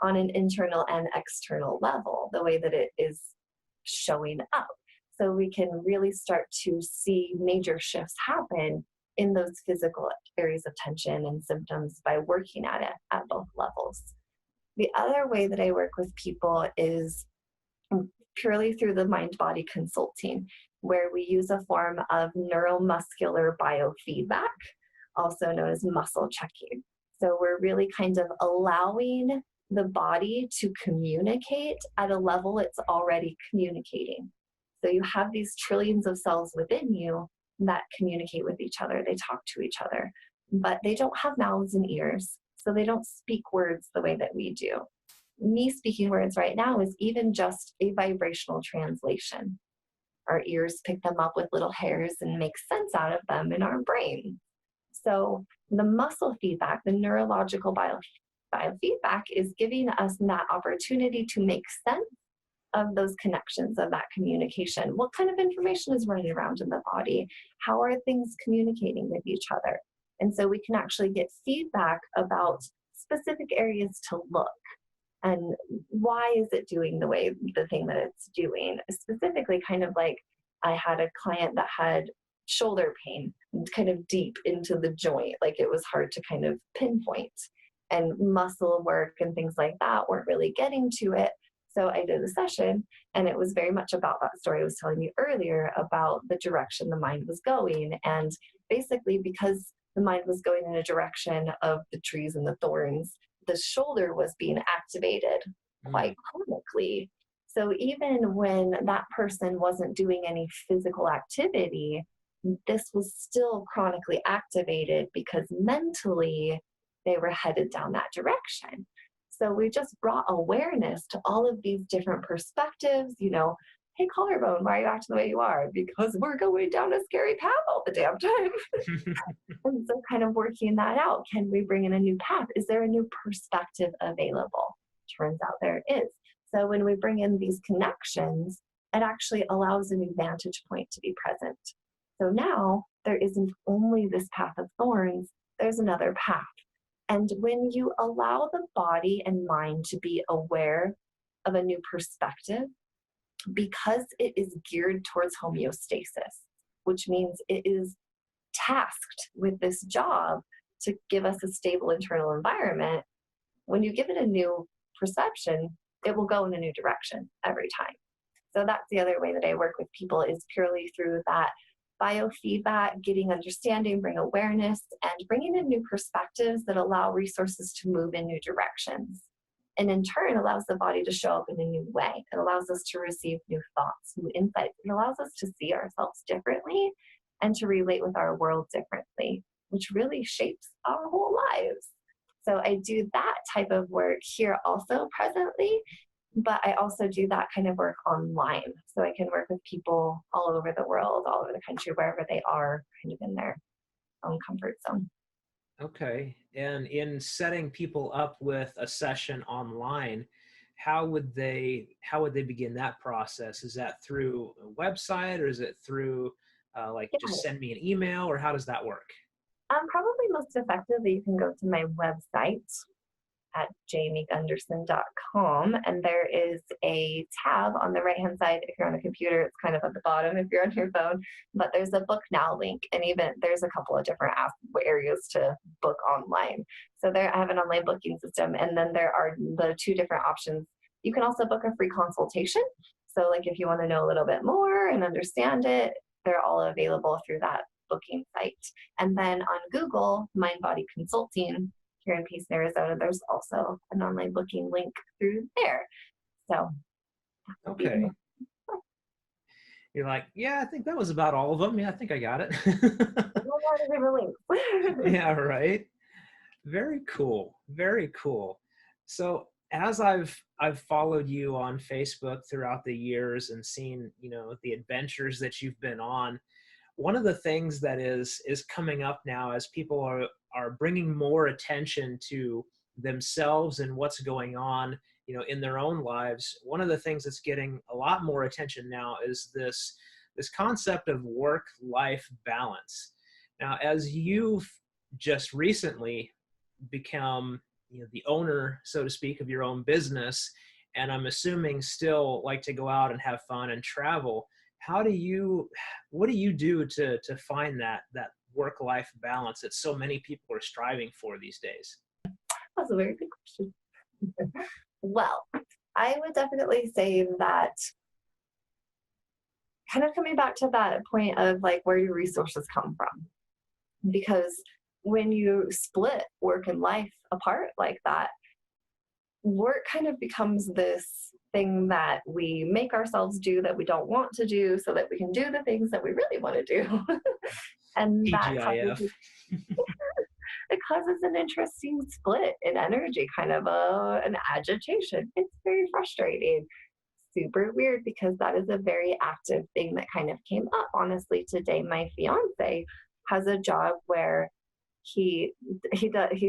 on an internal and external level, the way that it is showing up. So we can really start to see major shifts happen in those physical areas of tension and symptoms by working at it at both levels. The other way that I work with people is purely through the mind body consulting, where we use a form of neuromuscular biofeedback, also known as muscle checking. So we're really kind of allowing the body to communicate at a level it's already communicating. So you have these trillions of cells within you that communicate with each other. They talk to each other, but they don't have mouths and ears. So they don't speak words the way that we do. Me speaking words right now is even just a vibrational translation. Our ears pick them up with little hairs and make sense out of them in our brain. So the muscle feedback, the neurological biofeedback is giving us that opportunity to make sense of those connections, of that communication. What kind of information is running around in the body? How are things communicating with each other? And so we can actually get feedback about specific areas to look. And why is it doing the thing that it's doing? Specifically, kind of like I had a client that had shoulder pain kind of deep into the joint, like it was hard to kind of pinpoint. And muscle work and things like that weren't really getting to it. So I did a session, and it was very much about that story I was telling you earlier about the direction the mind was going. And basically, because the mind was going in a direction of the trees and the thorns, the shoulder was being activated quite chronically. So even when that person wasn't doing any physical activity, this was still chronically activated because mentally they were headed down that direction. So we just brought awareness to all of these different perspectives. Hey, collarbone, why are you acting the way you are? Because we're going down a scary path all the damn time. And so kind of working that out. Can we bring in a new path? Is there a new perspective available? Turns out there is. So when we bring in these connections, it actually allows a new vantage point to be present. So now there isn't only this path of thorns, there's another path. And when you allow the body and mind to be aware of a new perspective, because it is geared towards homeostasis, which means it is tasked with this job to give us a stable internal environment, when you give it a new perception, it will go in a new direction every time. So that's the other way that I work with people, is purely through that biofeedback, getting understanding, bring awareness, and bringing in new perspectives that allow resources to move in new directions. And in turn, allows the body to show up in a new way. It allows us to receive new thoughts, new insights. It allows us to see ourselves differently and to relate with our world differently, which really shapes our whole lives. So I do that type of work here also presently, but I also do that kind of work online. So I can work with people all over the world, all over the country, wherever they are, kind of in their own comfort zone. Okay. And in setting people up with a session online, how would they begin that process? Is that through a website, or is it through Like Yeah. just send me an email, or how does that work? Probably most effectively, you can go to my website at jaymegunderson.com, and there is a tab on the right hand side. If you're on a computer, it's kind of at the bottom if you're on your phone, but there's a book now link, and even there's a couple of different areas to book online. So there, I have an online booking system, and then there are the two different options. You can also book a free consultation. So like if you want to know a little bit more and understand it, they're all available through that booking site. And then on Google, Mind Body Consulting here in Payson, Arizona, there's also an online booking link through there. So, Okay. You're like, yeah, I think that was about all of them. Yeah, I think I got it. a lot of different links. Yeah, right. Very cool. Very cool. So as I've followed you on Facebook throughout the years and seen, the adventures that you've been on, one of the things that is coming up now as people are bringing more attention to themselves and what's going on, in their own lives. One of the things that's getting a lot more attention now is this concept of work-life balance. Now, as you've just recently become, the owner, so to speak, of your own business, and I'm assuming still like to go out and have fun and travel, what do you do to find that work-life balance that so many people are striving for these days? That's a very good question. Well, I would definitely say that, kind of coming back to that point of like where your resources come from, because when you split work and life apart like that, work kind of becomes this thing that we make ourselves do that we don't want to do so that we can do the things that we really want to do. And that TGIF. it causes an interesting split in energy, kind of an agitation. It's very frustrating, super weird, because that is a very active thing that kind of came up. Honestly, today my fiance has a job where he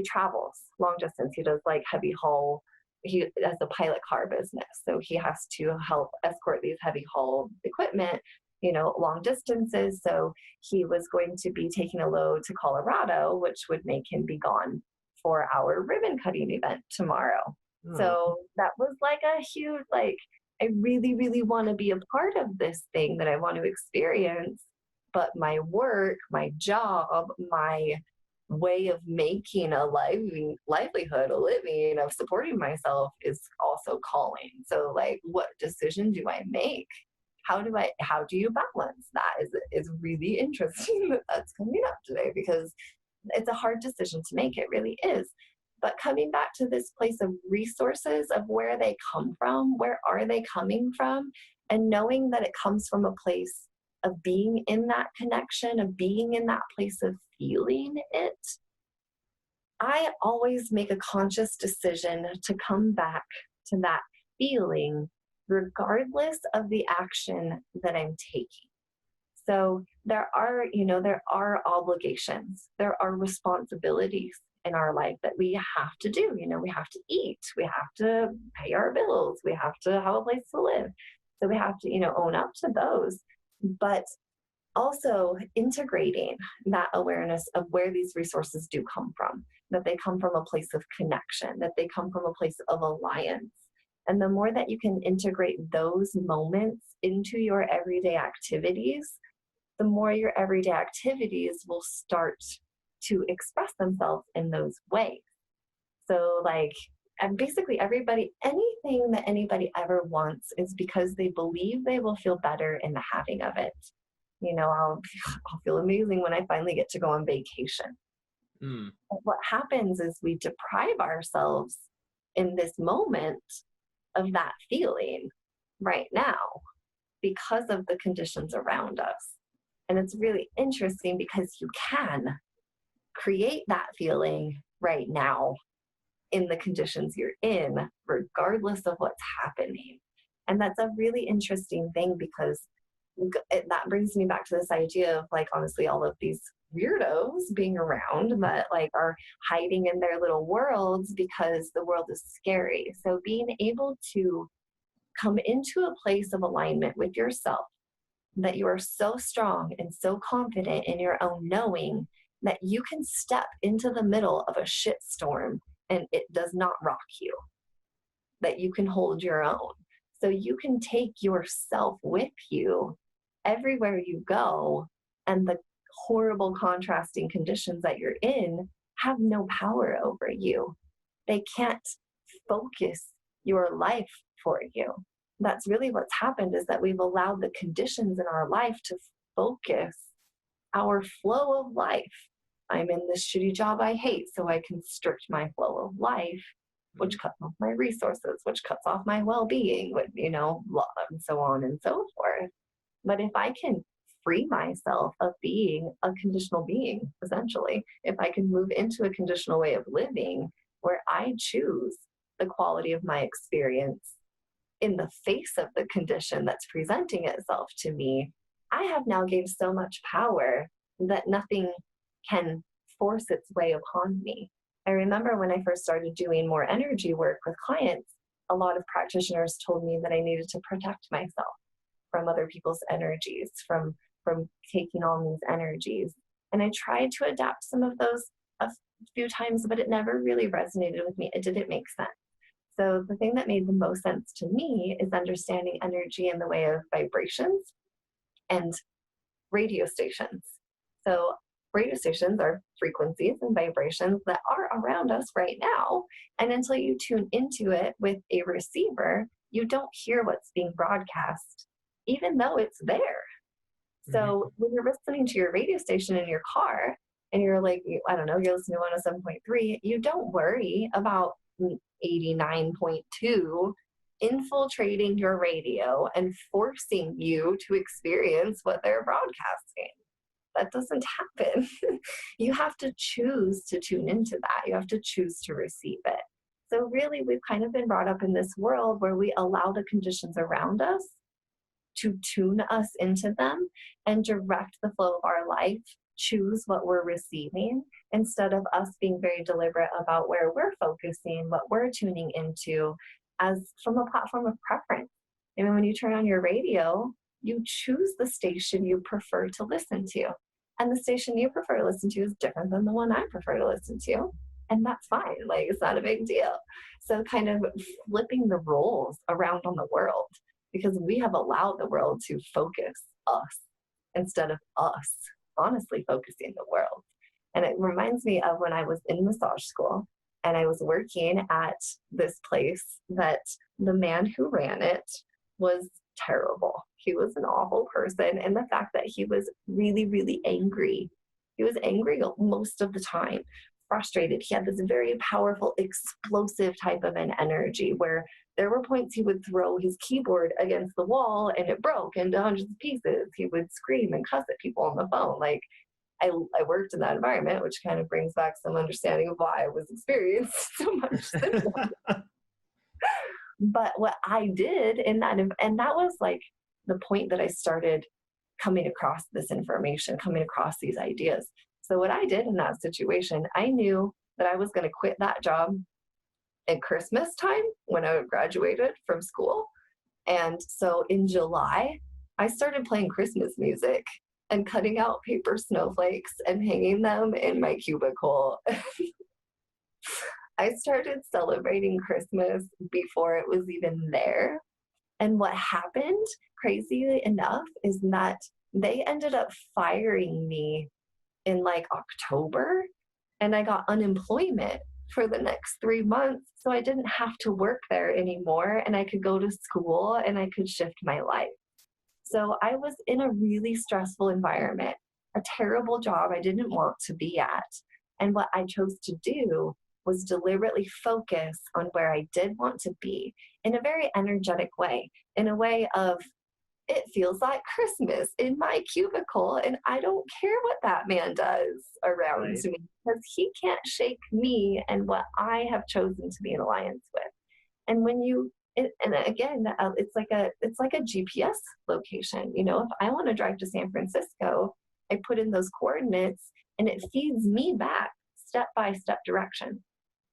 travels long distance. He does like heavy haul. He has a pilot car business, so he has to help escort these heavy haul equipment, long distances. So he was going to be taking a load to Colorado, which would make him be gone for our ribbon cutting event tomorrow. Oh. So that was like a huge, like, I really, really want to be a part of this thing that I want to experience, but my work, my job, my way of making a livelihood, a living, of supporting myself is also calling. So like, what decision do I make? How do you balance that? Is really interesting that's coming up today, because it's a hard decision to make. It really is. But coming back to this place of resources, of where they come from, where are they coming from, and knowing that it comes from a place of being in that connection, of being in that place of feeling it, I always make a conscious decision to come back to that feeling, regardless of the action that I'm taking. So there are obligations, there are responsibilities in our life that we have to do. We have to eat, we have to pay our bills, we have to have a place to live. So we have to, own up to those. But also integrating that awareness of where these resources do come from, that they come from a place of connection, that they come from a place of alliance. And the more that you can integrate those moments into your everyday activities, the more your everyday activities will start to express themselves in those ways. So like, and basically anything that anybody ever wants is because they believe they will feel better in the having of it. I'll feel amazing when I finally get to go on vacation. Mm. But what happens is we deprive ourselves in this moment of that feeling right now because of the conditions around us. And it's really interesting because you can create that feeling right now in the conditions you're in, regardless of what's happening. And that's a really interesting thing, because that brings me back to this idea of like, honestly, all of these weirdos being around that like are hiding in their little worlds because the world is scary. So being able to come into a place of alignment with yourself, that you are so strong and so confident in your own knowing that you can step into the middle of a shitstorm and it does not rock you, that you can hold your own. So you can take yourself with you everywhere you go, and the horrible contrasting conditions that you're in have no power over you. They can't focus your life for you. That's really what's happened, is that we've allowed the conditions in our life to focus our flow of life. I'm in this shitty job I hate, so I constrict my flow of life, which cuts off my resources, which cuts off my well-being, and so on and so forth. But if I can free myself of being a conditional being, essentially, if I can move into a conditional way of living where I choose the quality of my experience in the face of the condition that's presenting itself to me, I have now gained so much power that nothing can force its way upon me. I remember when I first started doing more energy work with clients, a lot of practitioners told me that I needed to protect myself from other people's energies, from taking on these energies. And I tried to adapt some of those a few times, but it never really resonated with me. It didn't make sense. So the thing that made the most sense to me is understanding energy in the way of vibrations and radio stations. So radio stations are frequencies and vibrations that are around us right now. And until you tune into it with a receiver, you don't hear what's being broadcast, even though it's there. So when you're listening to your radio station in your car and you're like, I don't know, you're listening to 107.3, you don't worry about 89.2 infiltrating your radio and forcing you to experience what they're broadcasting. That doesn't happen. You have to choose to tune into that. You have to choose to receive it. So really, we've kind of been brought up in this world where we allow the conditions around us to tune us into them and direct the flow of our life, choose what we're receiving, instead of us being very deliberate about where we're focusing, what we're tuning into, as from a platform of preference. I mean, when you turn on your radio, you choose the station you prefer to listen to. And the station you prefer to listen to is different than the one I prefer to listen to. And that's fine. Like, it's not a big deal. So kind of flipping the roles around on the world, because we have allowed the world to focus us instead of us honestly focusing the world. And it reminds me of when I was in massage school and I was working at this place that the man who ran it was terrible. He was an awful person. And the fact that he was really, really angry. He was angry most of the time, frustrated. He had this very powerful, explosive type of an energy where there were points he would throw his keyboard against the wall and it broke into hundreds of pieces. He would scream and cuss at people on the phone. Like, I worked in that environment, which kind of brings back some understanding of why I was experiencing so much symptom. But what I did in that, and that was like the point that I started coming across this information, coming across these ideas. So what I did in that situation, I knew that I was going to quit that job at Christmas time when I graduated from school. And so in July, I started playing Christmas music and cutting out paper snowflakes and hanging them in my cubicle. I started celebrating Christmas before it was even there. And what happened, crazily enough, is that they ended up firing me in like October, and I got unemployment for the next 3 months. So I didn't have to work there anymore, and I could go to school and I could shift my life. So I was in a really stressful environment, a terrible job I didn't want to be at. And what I chose to do was deliberately focus on where I did want to be in a very energetic way, in a way of, it feels like Christmas in my cubicle, and I don't care what that man does around me, because he can't shake me and what I have chosen to be in alliance with. And when you, and again, it's like a GPS location. You know, if I want to drive to San Francisco, I put in those coordinates and it feeds me back step-by-step direction.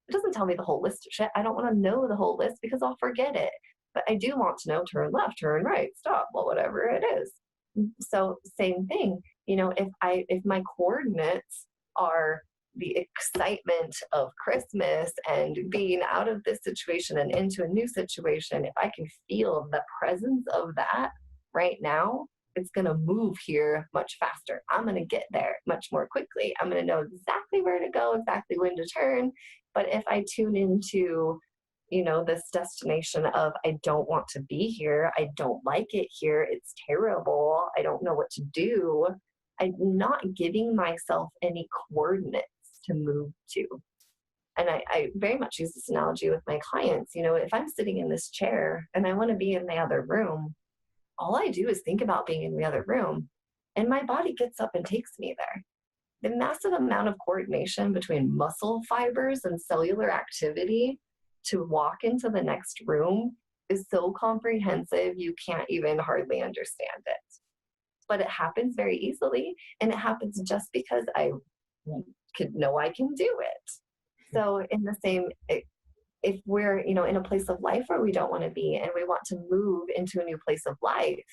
It doesn't tell me the whole list of shit. I don't want to know the whole list because I'll forget it. But I do want to know turn left, turn right, stop, well, whatever it is. So same thing, if my coordinates are the excitement of Christmas and being out of this situation and into a new situation, if I can feel the presence of that right now, it's going to move here much faster. I'm going to get there much more quickly. I'm going to know exactly where to go, exactly when to turn. But if I tune into, this destination of, I don't want to be here, I don't like it here, it's terrible, I don't know what to do, I'm not giving myself any coordinates to move to. And I very much use this analogy with my clients. If I'm sitting in this chair and I want to be in the other room, all I do is think about being in the other room, and my body gets up and takes me there. The massive amount of coordination between muscle fibers and cellular activity to walk into the next room is so comprehensive, you can't even hardly understand it. But it happens very easily, and it happens just because I could know I can do it. So in the same, if we're, in a place of life where we don't want to be and we want to move into a new place of life,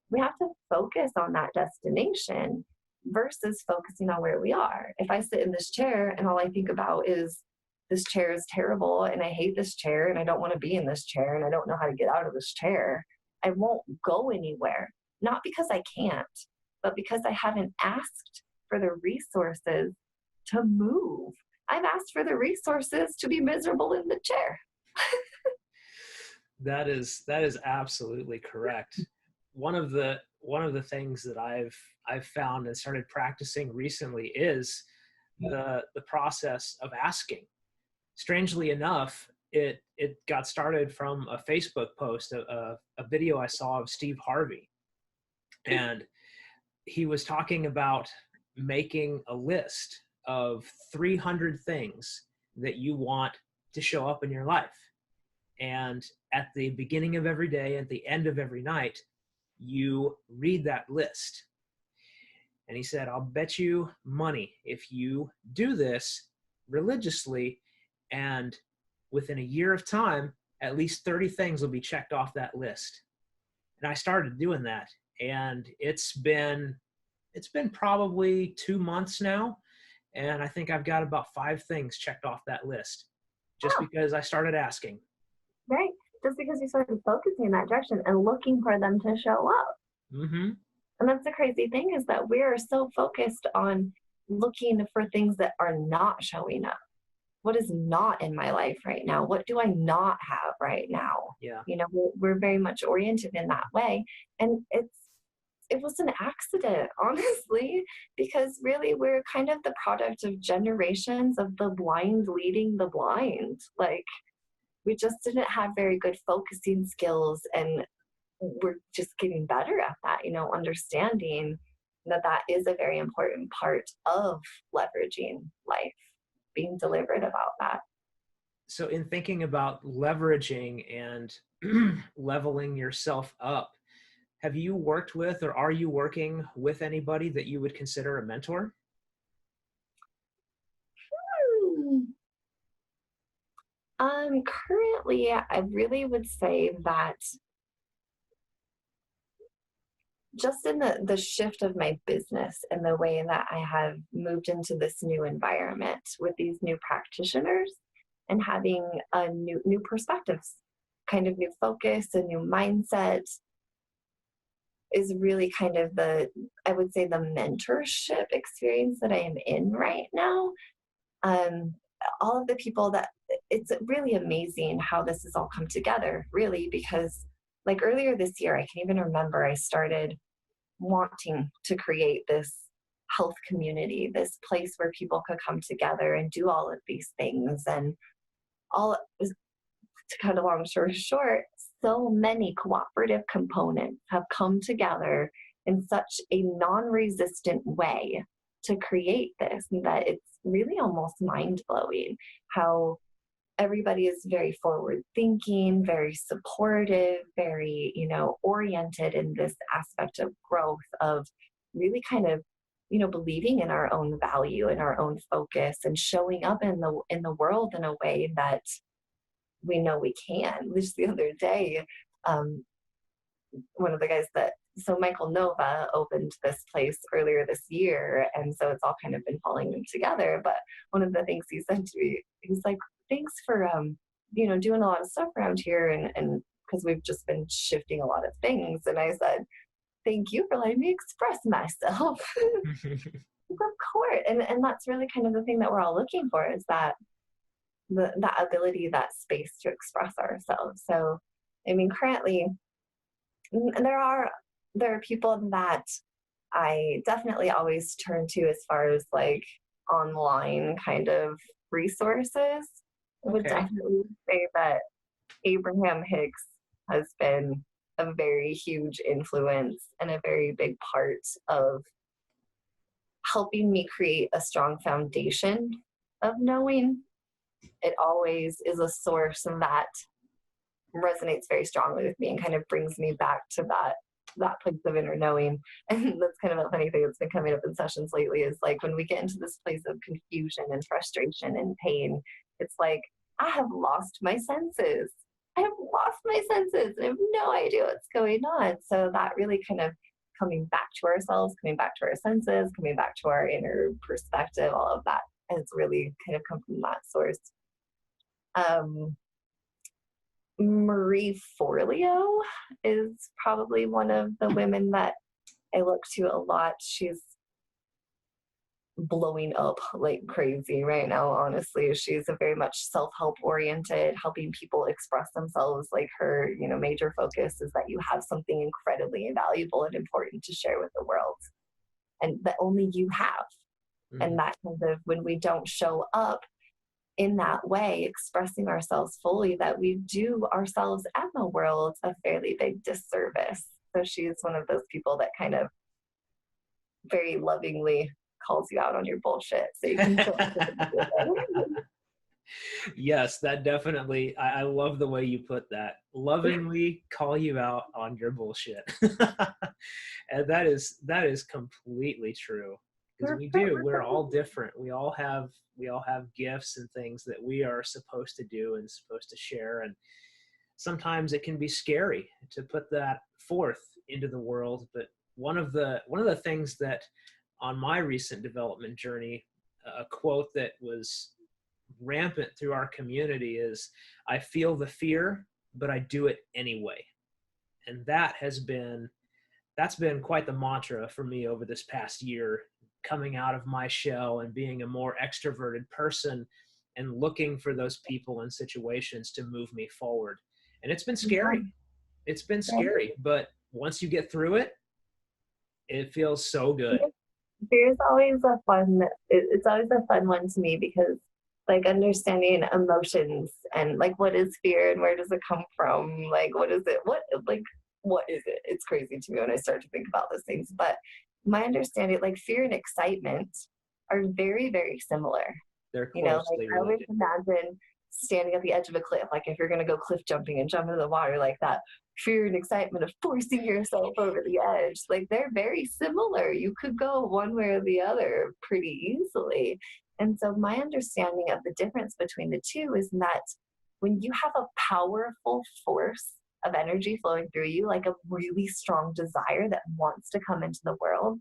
we have to focus on that destination versus focusing on where we are. If I sit in this chair and all I think about is, this chair is terrible and I hate this chair and I don't want to be in this chair and I don't know how to get out of this chair, I won't go anywhere. Not because I can't, but because I haven't asked for the resources to move. I've asked for the resources to be miserable in the chair. That is absolutely correct. One of the things that I've found and started practicing recently is the process of asking. Strangely enough, it got started from a Facebook post, a video I saw of Steve Harvey. And he was talking about making a list of 300 things that you want to show up in your life. And at the beginning of every day, at the end of every night, you read that list. And he said, I'll bet you money, if you do this religiously, and within a year of time, at least 30 things will be checked off that list. And I started doing that. And it's been probably 2 months now. And I think I've got about 5 things checked off that list just because I started asking. Right. Just because you started focusing in that direction and looking for them to show up. Mm-hmm. And that's the crazy thing, is that we're so focused on looking for things that are not showing up. What is not in my life right now? What do I not have right now? Yeah. We're very much oriented in that way. And it was an accident, honestly, because really we're kind of the product of generations of the blind leading the blind. Like, we just didn't have very good focusing skills, and we're just getting better at that, understanding that is a very important part of leveraging life, being deliberate about that. So in thinking about leveraging and leveling yourself up, have you worked with, or are you working with anybody that you would consider a mentor? Currently, I really would say that just in the shift of my business and the way that I have moved into this new environment with these new practitioners and having a new perspectives, kind of new focus, a new mindset, is really kind of I would say, the mentorship experience that I am in right now. All of the people it's really amazing how this has all come together, really, because like earlier this year, I can even remember I started wanting to create this health community, this place where people could come together and do all of these things. And to cut a long story short, so many cooperative components have come together in such a non-resistant way to create this, that it's really almost mind-blowing how everybody is very forward thinking, very supportive, very, oriented in this aspect of growth, of really kind of, believing in our own value and our own focus and showing up in the world in a way that we know we can. Just the other day, one of the guys that so Michael Nova opened this place earlier this year, and so it's all kind of been falling together. But one of the things he said to me, he's like, "Thanks for doing a lot of stuff around here, and because we've just been shifting a lot of things." And I said, "Thank you for letting me express myself." Of course, and that's really kind of the thing that we're all looking for, is that that ability, that space to express ourselves. So, I mean, currently, there are people that I definitely always turn to as far as like online kind of resources. I would Okay. definitely say that Abraham Hicks has been a very huge influence and a very big part of helping me create a strong foundation of knowing. It always is a source that resonates very strongly with me and kind of brings me back to that place of inner knowing. And that's kind of a funny thing that's been coming up in sessions lately, is like when we get into this place of confusion and frustration and pain, it's like, I have lost my senses. I have lost my senses and I have no idea what's going on. So that really kind of coming back to ourselves, coming back to our senses, coming back to our inner perspective, all of that has really kind of come from that source. Um, Marie Forleo is probably one of the women that I look to a lot. She's blowing up like crazy right now, honestly. She's a very much self-help oriented, helping people express themselves. Like her, major focus is that you have something incredibly valuable and important to share with the world, and that only you have. Mm-hmm. And that kind of, when we don't show up in that way, expressing ourselves fully, that we do ourselves and the world a fairly big disservice. So she's one of those people that kind of very lovingly calls you out on your bullshit, so you can feel Yes, that definitely, I love the way you put that. Lovingly call you out on your bullshit. And that is completely true. Because we're all different. We all have gifts and things that we are supposed to do and supposed to share. And sometimes it can be scary to put that forth into the world. But one of the things that on my recent development journey, a quote that was rampant through our community is, "I feel the fear, but I do it anyway." And that's been quite the mantra for me over this past year, coming out of my shell and being a more extroverted person and looking for those people and situations to move me forward. And it's been scary. It's been scary, but once you get through it, it feels so good. There's always it's always a fun one to me, because like understanding emotions and like what is fear and where does it come from, like what is it, what is it? It's crazy to me when I start to think about those things. But my understanding, like fear and excitement are very, very similar. They're Like closely I always related. imagine standing at the edge of a cliff, like if you're going to go cliff jumping and jump into the water, like that fear and excitement of forcing yourself over the edge, like they're very similar. You could go one way or the other pretty easily. And so my understanding of the difference between the two is that when you have a powerful force of energy flowing through you, like a really strong desire that wants to come into the world,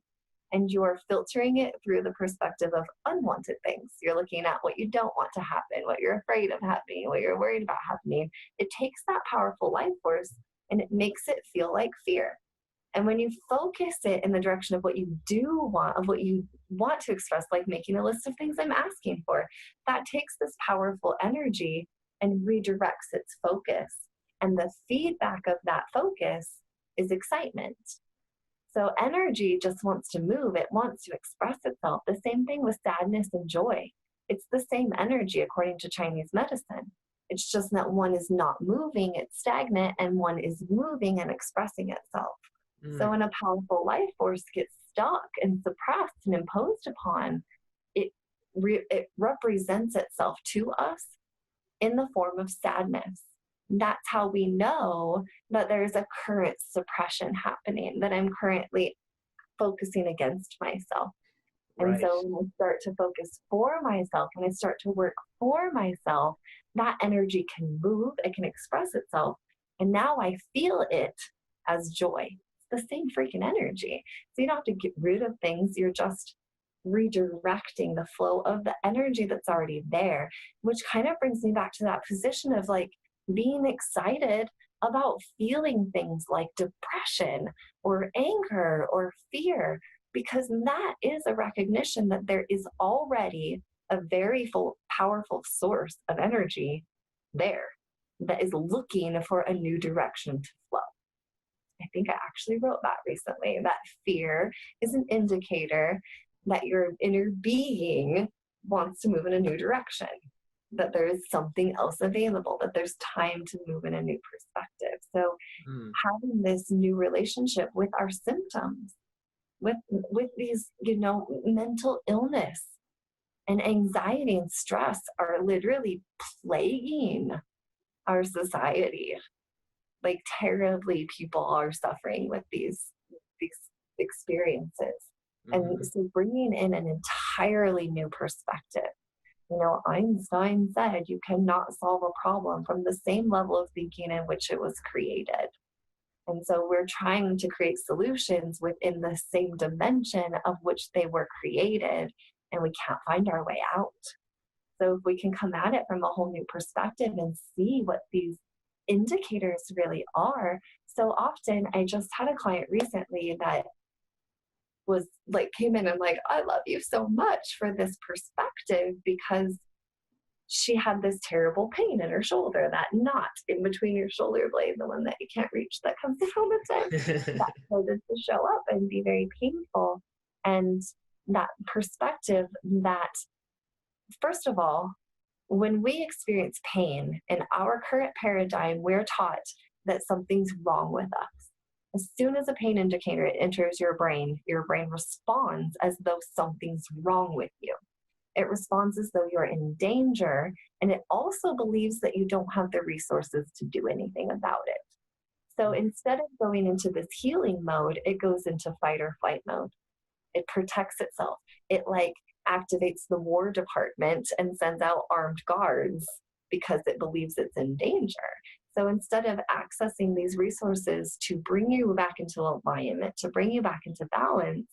and you're filtering it through the perspective of unwanted things. You're looking at what you don't want to happen, what you're afraid of happening, what you're worried about happening. It takes that powerful life force and it makes it feel like fear. And when you focus it in the direction of what you do want, of what you want to express, like making a list of things I'm asking for, that takes this powerful energy and redirects its focus. And the feedback of that focus is excitement. So energy just wants to move. It wants to express itself. The same thing with sadness and joy. It's the same energy according to Chinese medicine. It's just that one is not moving, it's stagnant, and one is moving and expressing itself. So when a powerful life force gets stuck and suppressed and imposed upon, it represents itself to us in the form of sadness. That's how we know that there's a current suppression happening, that I'm currently focusing against myself. Right. And so when I start to focus for myself, when I start to work for myself, that energy can move, it can express itself. And now I feel it as joy. the same freaking energy. So you don't have to get rid of things. You're just redirecting the flow of the energy that's already there, which kind of brings me back to that position of like being excited about feeling things like depression or anger or fear, because that is a recognition that there is already a very powerful source of energy there that is looking for a new direction to flow. I think I actually wrote that recently, that fear is an indicator that your inner being wants to move in a new direction, that there is something else available, that there's time to move in a new perspective. So having this new relationship with our symptoms, with these, mental illness and anxiety and stress are literally plaguing our society. Like terribly, people are suffering with these experiences. And so bringing in an entirely new perspective. Einstein said you cannot solve a problem from the same level of thinking in which it was created. And so we're trying to create solutions within the same dimension of which they were created, and we can't find our way out. So if we can come at it from a whole new perspective and see what these indicators really are. So often, I just had a client recently that was like, came in and like, I love you so much for this perspective, because she had this terrible pain in her shoulder, that knot in between your shoulder blade, the one that you can't reach that comes in all the time, that started to show up and be very painful. And that perspective that, first of all, when we experience pain in our current paradigm, we're taught that something's wrong with us. As soon as a pain indicator enters your brain responds as though something's wrong with you. It responds as though you're in danger, and it also believes that you don't have the resources to do anything about it. So instead of going into this healing mode, it goes into fight or flight mode. It protects itself. It like activates the War Department and sends out armed guards because it believes it's in danger. So instead of accessing these resources to bring you back into alignment, to bring you back into balance,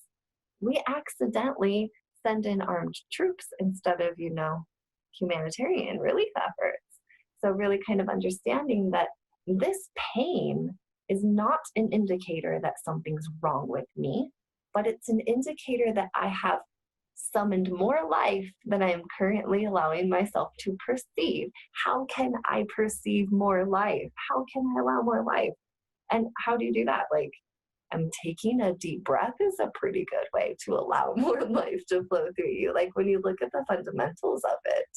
we accidentally send in armed troops instead of, humanitarian relief efforts. So really kind of understanding that this pain is not an indicator that something's wrong with me, but it's an indicator that I have summoned more life than I am currently allowing myself to perceive. How can I perceive more life? How can I allow more life? And how do you do that? Like, I'm taking a deep breath is a pretty good way to allow more life to flow through you. Like when you look at the fundamentals of it,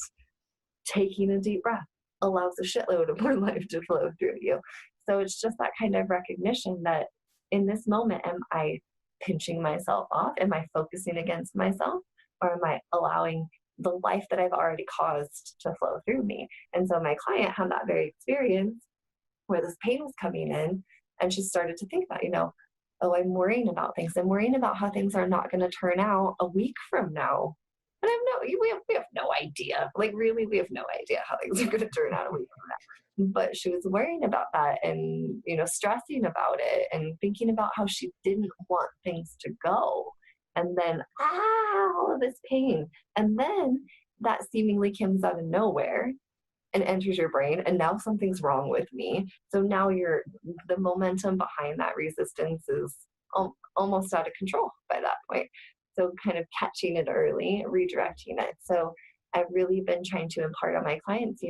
taking a deep breath allows a shitload of more life to flow through you. So it's just that kind of recognition that in this moment, am I pinching myself off? Am I focusing against myself? Or am I allowing the life that I've already caused to flow through me? And so my client had that very experience where this pain was coming in, and she started to think that, oh, I'm worrying about things. I'm worrying about how things are not going to turn out a week from now. And we have no idea. Like really, we have no idea how things are going to turn out a week from now. But she was worrying about that and, stressing about it and thinking about how she didn't want things to go. And then, all of this pain. And then that seemingly comes out of nowhere and enters your brain, and now something's wrong with me. So now the momentum behind that resistance is almost out of control by that point. So kind of catching it early, redirecting it. So I've really been trying to impart on my clients,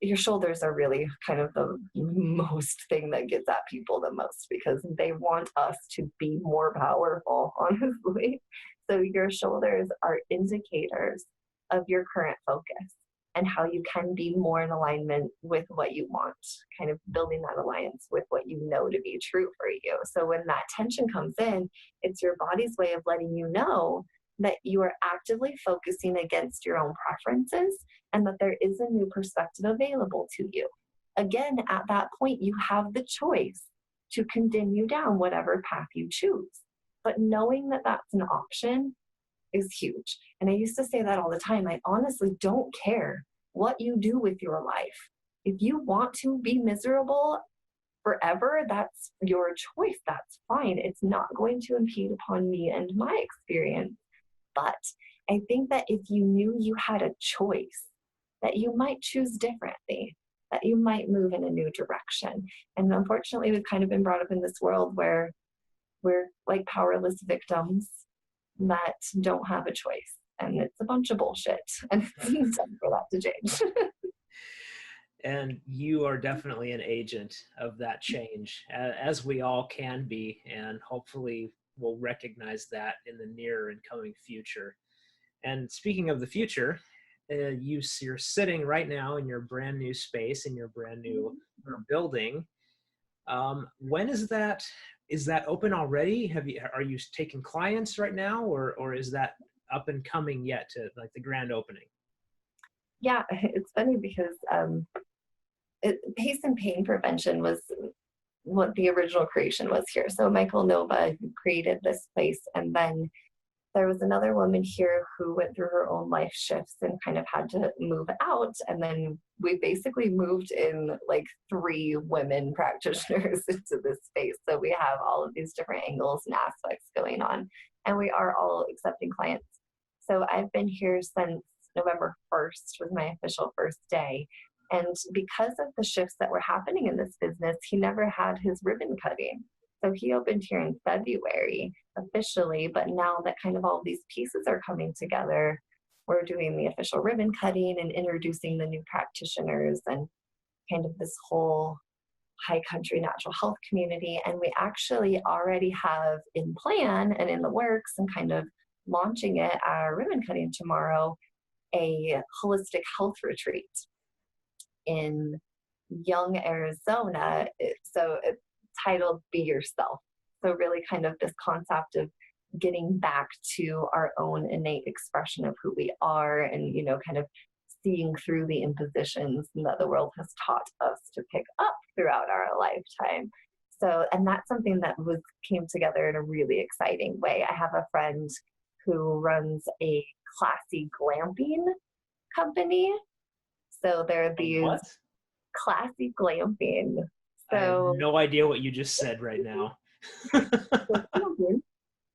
your shoulders are really kind of the most thing that gets at people the most, because they want us to be more powerful, honestly. So your shoulders are indicators of your current focus and how you can be more in alignment with what you want, kind of building that alliance with what you know to be true for you. So when that tension comes in, it's your body's way of letting you know that you are actively focusing against your own preferences and that there is a new perspective available to you. Again, at that point, you have the choice to continue down whatever path you choose. But knowing that that's an option is huge. And I used to say that all the time. I honestly don't care what you do with your life. If you want to be miserable, forever, that's your choice. That's fine. It's not going to impede upon me and my experience. But I think that if you knew you had a choice, that you might choose differently, that you might move in a new direction. And unfortunately, we've kind of been brought up in this world where we're like powerless victims that don't have a choice. And it's a bunch of bullshit. And it's time for that to change. And you are definitely an agent of that change, as we all can be, and hopefully we'll recognize that in the near and coming future. And speaking of the future, you're sitting right now in your brand new space, in your brand new building. When is that open already? Are you taking clients right now, or is that up and coming yet to like the grand opening? Yeah, it's funny because pace and pain prevention was what the original creation was here. So Michael Nova created this place, and then there was another woman here who went through her own life shifts and kind of had to move out. And then we basically moved in like 3 women practitioners into this space. So we have all of these different angles and aspects going on, and we are all accepting clients. So I've been here since November 1st was my official first day. And because of the shifts that were happening in this business, he never had his ribbon cutting. So he opened here in February officially, but now that kind of all these pieces are coming together, we're doing the official ribbon cutting and introducing the new practitioners and kind of this whole high country natural health community. And we actually already have in plan and in the works and kind of launching it at our ribbon cutting tomorrow, a holistic health retreat in Young, Arizona. So it's titled Be Yourself. So really kind of this concept of getting back to our own innate expression of who we are and, you know, kind of seeing through the impositions that the world has taught us to pick up throughout our lifetime. So, and that's something that came together in a really exciting way. I have a friend who runs a classy glamping company. So there are these What? classy glamping. I have So no idea what you just said right now.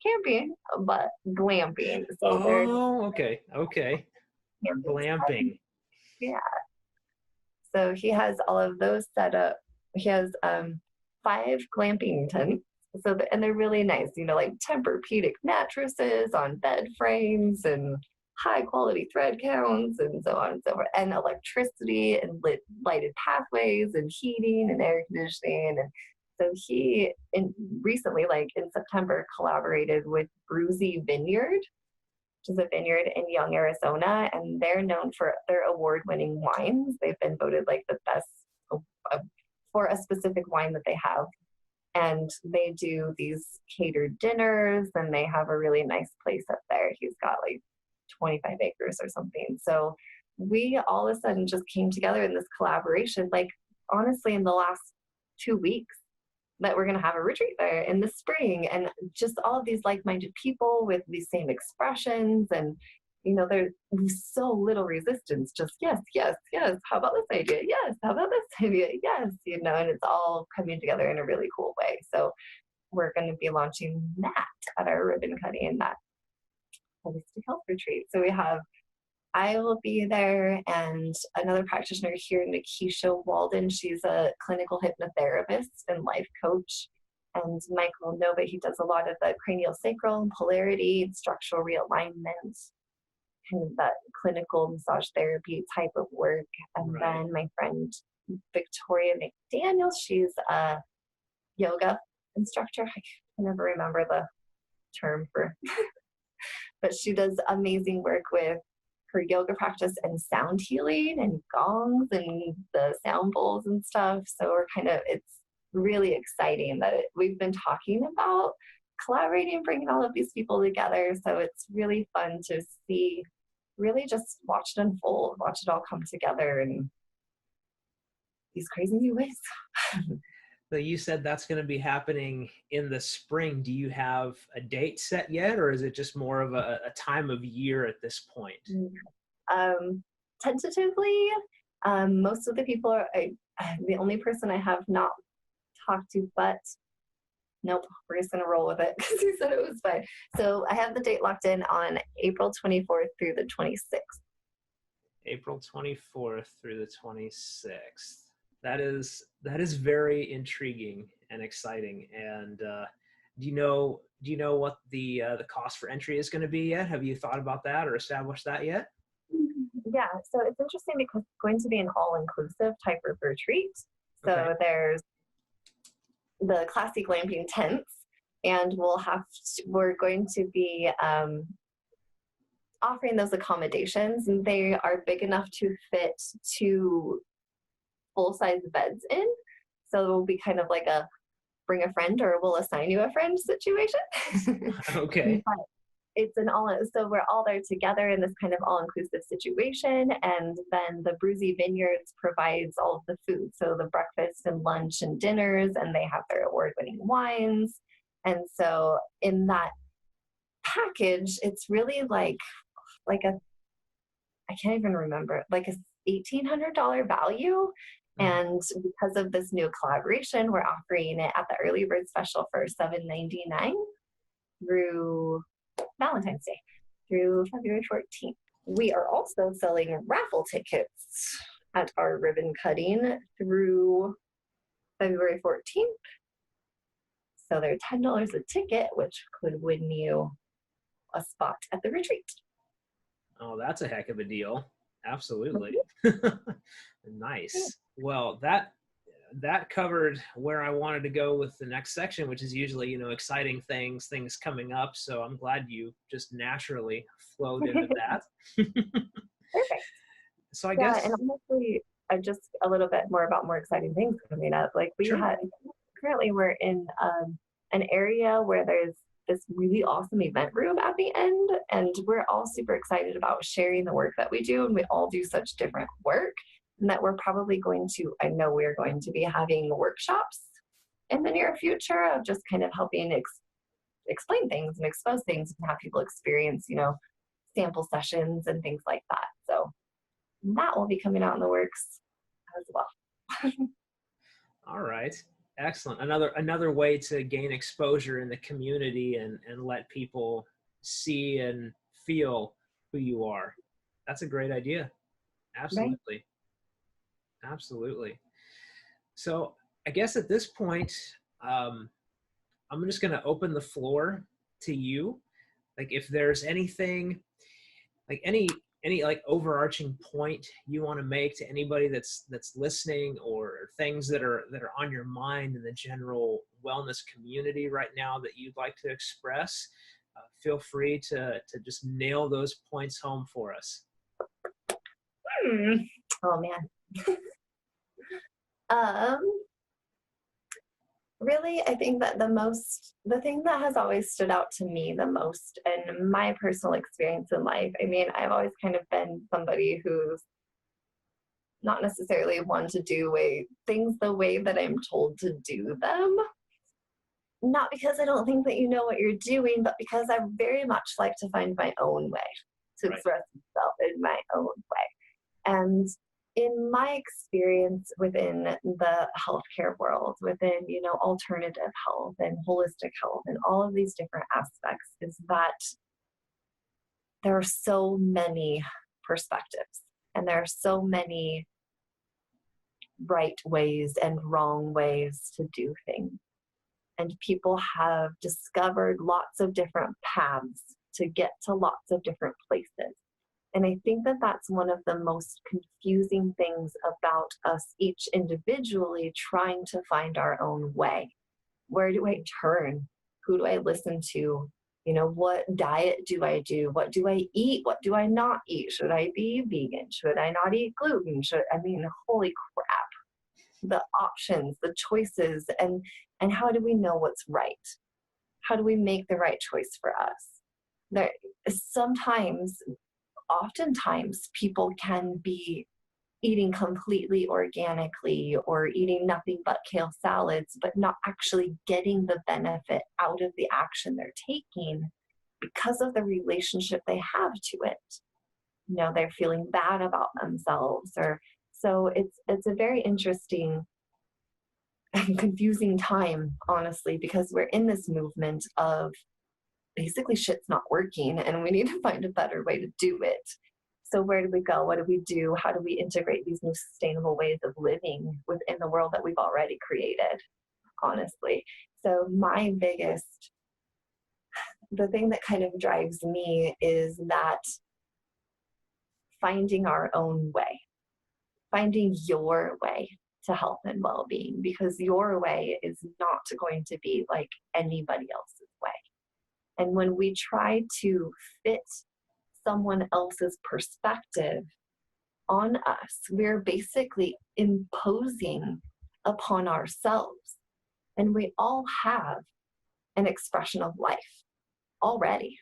camping, but glamping. So they're Oh, okay. Okay. Glamping. yeah. So he has all of those set up. He has 5 glamping tents. So and they're really nice, you know, like Tempur-Pedic mattresses on bed frames and high quality thread counts and so on and so forth, and electricity and lighted pathways and heating and air conditioning. And so he recently, like in September, collaborated with Bruzy Vineyard, which is a vineyard in Young, Arizona, and they're known for their award-winning wines. They've been voted like the best for a specific wine that they have. And they do these catered dinners, and they have a really nice place up there. He's got like 25 acres or something. So we all of a sudden just came together in this collaboration, like honestly in the last 2 weeks, that we're going to have a retreat there in the spring, and just all of these like-minded people with these same expressions. And you know, there's so little resistance, just yes, yes, yes, how about this idea, yes, how about this idea, yes, you know, and it's all coming together in a really cool way. So we're going to be launching that at our ribbon cutting and that holistic health retreat. So I will be there, and another practitioner here, Nikisha Walden. She's a clinical hypnotherapist and life coach. And Michael Nova, he does a lot of the cranial sacral and polarity and structural realignment, kind of that clinical massage therapy type of work. And Right. then my friend Victoria McDaniel, she's a yoga instructor. I can never remember the term for, but she does amazing work with her yoga practice and sound healing and gongs and the sound bowls and stuff. So it's really exciting that we've been talking about collaborating, bringing all of these people together. So it's really fun to see, really just watch it unfold, watch it all come together in these crazy new ways. So you said that's going to be happening in the spring. Do you have a date set yet, or is it just more of a time of year at this point? Tentatively, most of the people are, the only person I have not talk to, but nope, we're just going to roll with it because he said it was fine. So I have the date locked in on April 24th through the 26th. April 24th through the 26th. That is very intriguing and exciting. And do you know what the cost for entry is going to be yet? Have you thought about that or established that yet? Yeah, so it's interesting because it's going to be an all-inclusive type of retreat. So Okay. there's the classic glamping tents, and we're going to be offering those accommodations, and they are big enough to fit 2 full-size beds in. So it will be kind of like a bring a friend or we'll assign you a friend situation. Okay. But it's so we're all there together in this kind of all-inclusive situation, and then the Bruzy Vineyards provides all of the food, so the breakfast and lunch and dinners, and they have their award-winning wines. And so in that package, it's really like a, I can't even remember, like a $1,800 value. And because of this new collaboration, we're offering it at the early bird special for $7.99 through Valentine's Day, through February 14th. We are also selling raffle tickets at our ribbon cutting through February 14th. So they're $10 a ticket, which could win you a spot at the retreat. Oh, that's a heck of a deal. Absolutely. Nice. Well, that covered where I wanted to go with the next section, which is usually, exciting things coming up. So I'm glad you just naturally flowed into that. Perfect. So I guess. And honestly, just a little bit more about more exciting things coming up. Like currently we're in an area where there's this really awesome event room at the end, and we're all super excited about sharing the work that we do, and we all do such different work, and that we're going to be having workshops in the near future of just kind of helping explain things and expose things and have people experience, sample sessions and things like that. So that will be coming out in the works as well. All right. Excellent. Another way to gain exposure in the community and let people see and feel who you are. That's a great idea. Absolutely. Right. Absolutely. So I guess at this point, I'm just going to open the floor to you. Like if there's anything, like any like overarching point you want to make to anybody that's listening, or things that are on your mind in the general wellness community right now that you'd like to express, feel free to just nail those points home for us. Oh man. Really, I think that the thing that has always stood out to me the most in my personal experience in life, I mean, I've always kind of been somebody who's not necessarily one to do things the way that I'm told to do them. Not because I don't think that you know what you're doing, but because I very much like to find my own way to express myself in my own way. And in my experience within the healthcare world, within, alternative health and holistic health and all of these different aspects, is that there are so many perspectives and there are so many right ways and wrong ways to do things. And people have discovered lots of different paths to get to lots of different places. And I think that that's one of the most confusing things about us each individually trying to find our own way. Where do I turn? Who do I listen to? What diet do I do? What do I eat? What do I not eat? Should I be vegan? Should I not eat gluten? Holy crap. The options, the choices, and how do we know what's right? How do we make the right choice for us? Oftentimes people can be eating completely organically or eating nothing but kale salads, but not actually getting the benefit out of the action they're taking because of the relationship they have to it. They're feeling bad about themselves, so it's a very interesting confusing time, honestly, because we're in this movement of basically shit's not working and we need to find a better way to do it. So where do we go? What do we do? How do we integrate these new sustainable ways of living within the world that we've already created, honestly? So the thing that kind of drives me is that finding our own way, finding your way to health and well-being, because your way is not going to be like anybody else's way. And when we try to fit someone else's perspective on us, we're basically imposing upon ourselves. And we all have an expression of life already.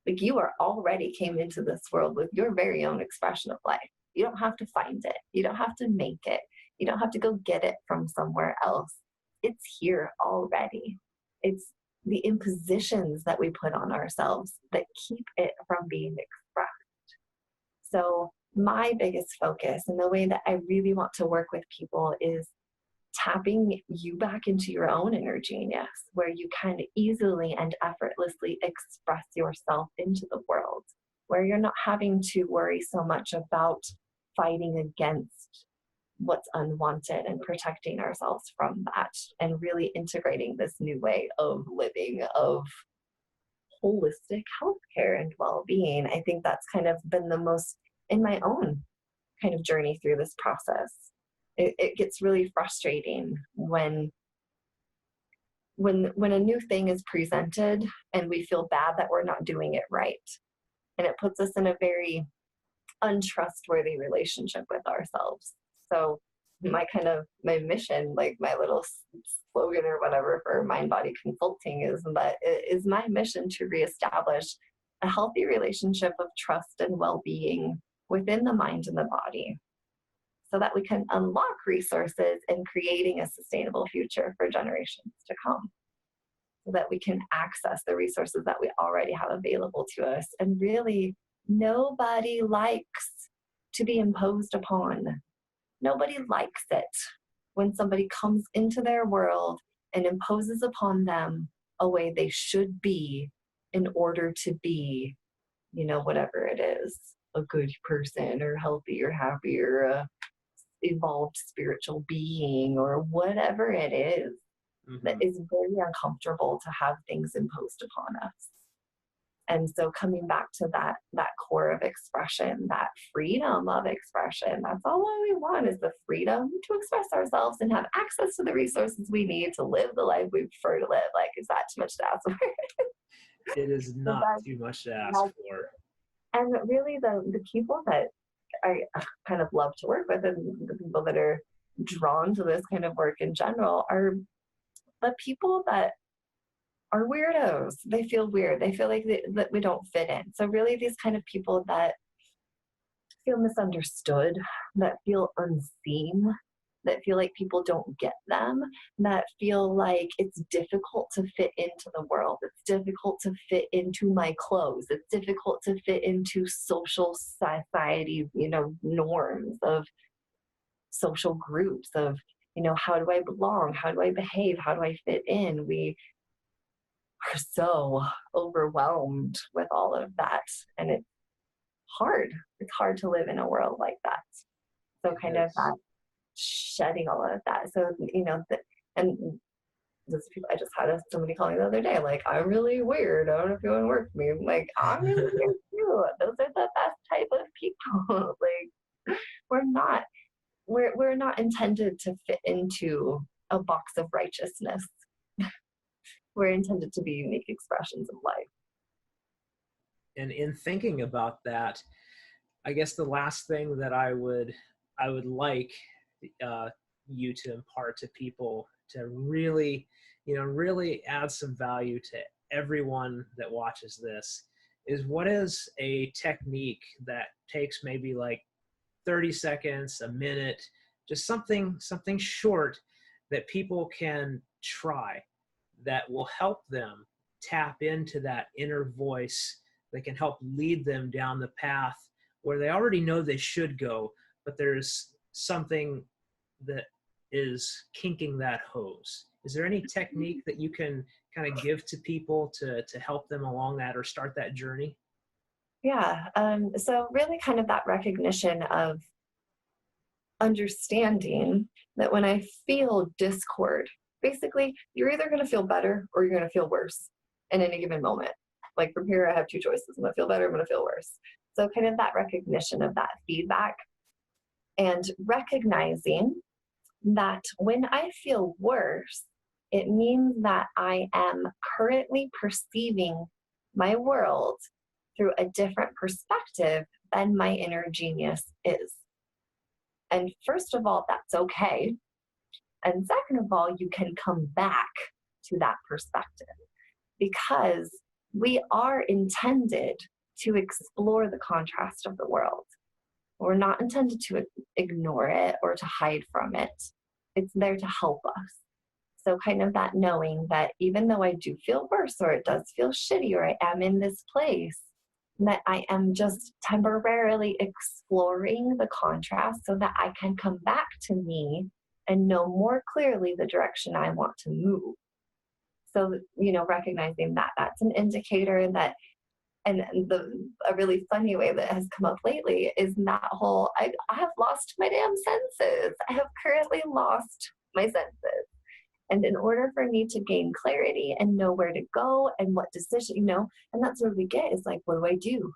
Like, you are already came into this world with your very own expression of life. You don't have to find it. You don't have to make it. You don't have to go get it from somewhere else. It's here already. It's the impositions that we put on ourselves that keep it from being expressed. So my biggest focus and the way that I really want to work with people is tapping you back into your own inner genius, where you can easily and effortlessly express yourself into the world, where you're not having to worry so much about fighting against what's unwanted and protecting ourselves from that, and really integrating this new way of living, of holistic healthcare and well-being. I think that's kind of been the most, in my own kind of journey through this process, it gets really frustrating when a new thing is presented and we feel bad that we're not doing it right, and it puts us in a very untrustworthy relationship with ourselves. So my mission, like my little slogan or whatever for Mind Body Consulting, is that it is my mission to reestablish a healthy relationship of trust and well-being within the mind and the body, so that we can unlock resources in creating a sustainable future for generations to come, so that we can access the resources that we already have available to us. And really, nobody likes to be imposed upon. Nobody likes it when somebody comes into their world and imposes upon them a way they should be in order to be, whatever it is, a good person or healthy or happy or a evolved spiritual being or whatever it is. Mm-hmm. That is very uncomfortable to have things imposed upon us. And so coming back to that core of expression, that freedom of expression, that's all we want, is the freedom to express ourselves and have access to the resources we need to live the life we prefer to live. Like, is that too much to ask for? It is not too much to ask for. And really the people that I kind of love to work with, and the people that are drawn to this kind of work in general, are the people that are weirdos. They feel weird. They feel like that we don't fit in. So really, these kind of people that feel misunderstood, that feel unseen, that feel like people don't get them, that feel like it's difficult to fit into the world. It's difficult to fit into my clothes. It's difficult to fit into social society, norms of social groups of, how do I belong? How do I behave? How do I fit in? We are so overwhelmed with all of that. And it's hard. It's hard to live in a world like that. So kind of that shedding all of that. So, and those people, I just had somebody call me the other day, like, I'm really weird. I don't know if you want to work with me. I'm like, I'm really weird too. Those are the best type of people. Like, we're not intended to fit into a box of righteousness. We're intended to be unique expressions of life. And in thinking about that, I guess the last thing that I would like you to impart to people, to really add some value to everyone that watches this, is what is a technique that takes maybe like 30 seconds, a minute, just something short that people can try that will help them tap into that inner voice that can help lead them down the path where they already know they should go, but there's something that is kinking that hose. Is there any technique that you can kind of give to people to help them along that or start that journey? Yeah. So really kind of that recognition of understanding that when I feel discord, basically you're either going to feel better or you're going to feel worse in any given moment. Like from here, I have two choices. I'm going to feel better, I'm going to feel worse. So kind of that recognition of that feedback and recognizing that when I feel worse, it means that I am currently perceiving my world through a different perspective than my inner genius is. And first of all, that's okay. And second of all, you can come back to that perspective because we are intended to explore the contrast of the world. We're not intended to ignore it or to hide from it. It's there to help us. So, kind of that knowing that even though I do feel worse or it does feel shitty or I am in this place, that I am just temporarily exploring the contrast so that I can come back to me and know more clearly the direction I want to move. So, recognizing that that's an indicator that, and a really funny way that has come up lately is that whole, I have lost my damn senses. I have currently lost my senses. And in order for me to gain clarity and know where to go and what decision, and that's where we get is like, what do I do?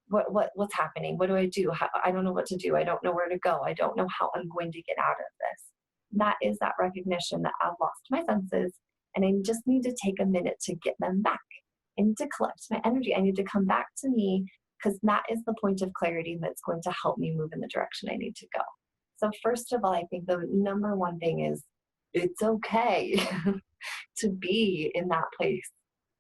What's happening? What do I do? I don't know what to do. I don't know where to go. I don't know how I'm going to get out of this. That is that recognition that I've lost my senses and I just need to take a minute to get them back. I need to collect my energy. I need to come back to me because that is the point of clarity that's going to help me move in the direction I need to go. So first of all, I think the number one thing is it's okay to be in that place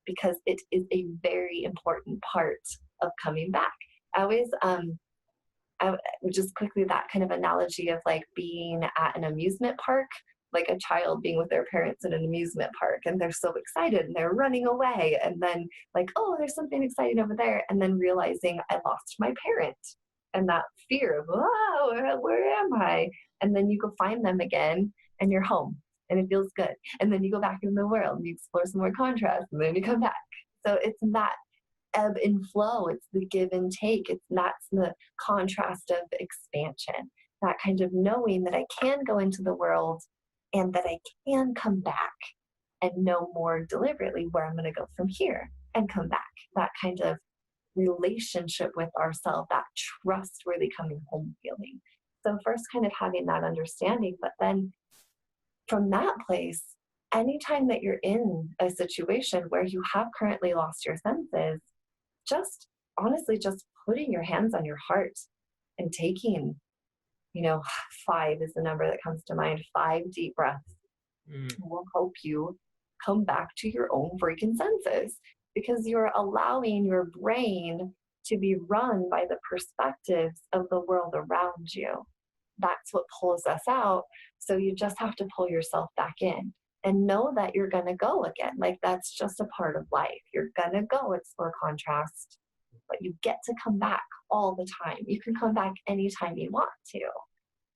because it is a very important part of coming back. I always, just quickly that kind of analogy of like being at an amusement park, like a child being with their parents at an amusement park and they're so excited and they're running away and then like, oh, there's something exciting over there. And then realizing I lost my parent and that fear of, oh, where am I? And then you go find them again and you're home and it feels good. And then you go back in the world and you explore some more contrast and then you come back. So it's that ebb and flow. It's the give and take. That's the contrast of expansion, that kind of knowing that I can go into the world and that I can come back and know more deliberately where I'm going to go from here and come back. That kind of relationship with ourselves, that trustworthy coming home feeling. So first kind of having that understanding, but then from that place, anytime that you're in a situation where you have currently lost your senses, just honestly, just putting your hands on your heart and taking, 5 is the number that comes to mind, 5 deep breaths will help you come back to your own freaking senses because you're allowing your brain to be run by the perspectives of the world around you. That's what pulls us out. So you just have to pull yourself back in and know that you're going to go again. Like that's just a part of life. You're going to go explore contrast, but you get to come back all the time. You can come back anytime you want to.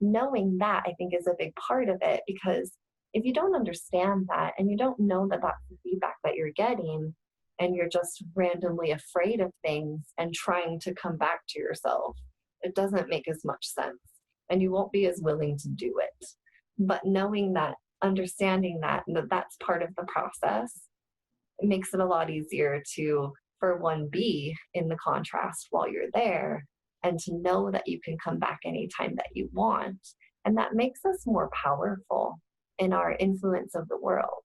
Knowing that, I think, is a big part of it because if you don't understand that and you don't know that that's the feedback that you're getting and you're just randomly afraid of things and trying to come back to yourself, it doesn't make as much sense and you won't be as willing to do it. But knowing that, understanding that that's part of the process, it makes it a lot easier to, for one, be in the contrast while you're there and to know that you can come back anytime that you want. And that makes us more powerful in our influence of the world.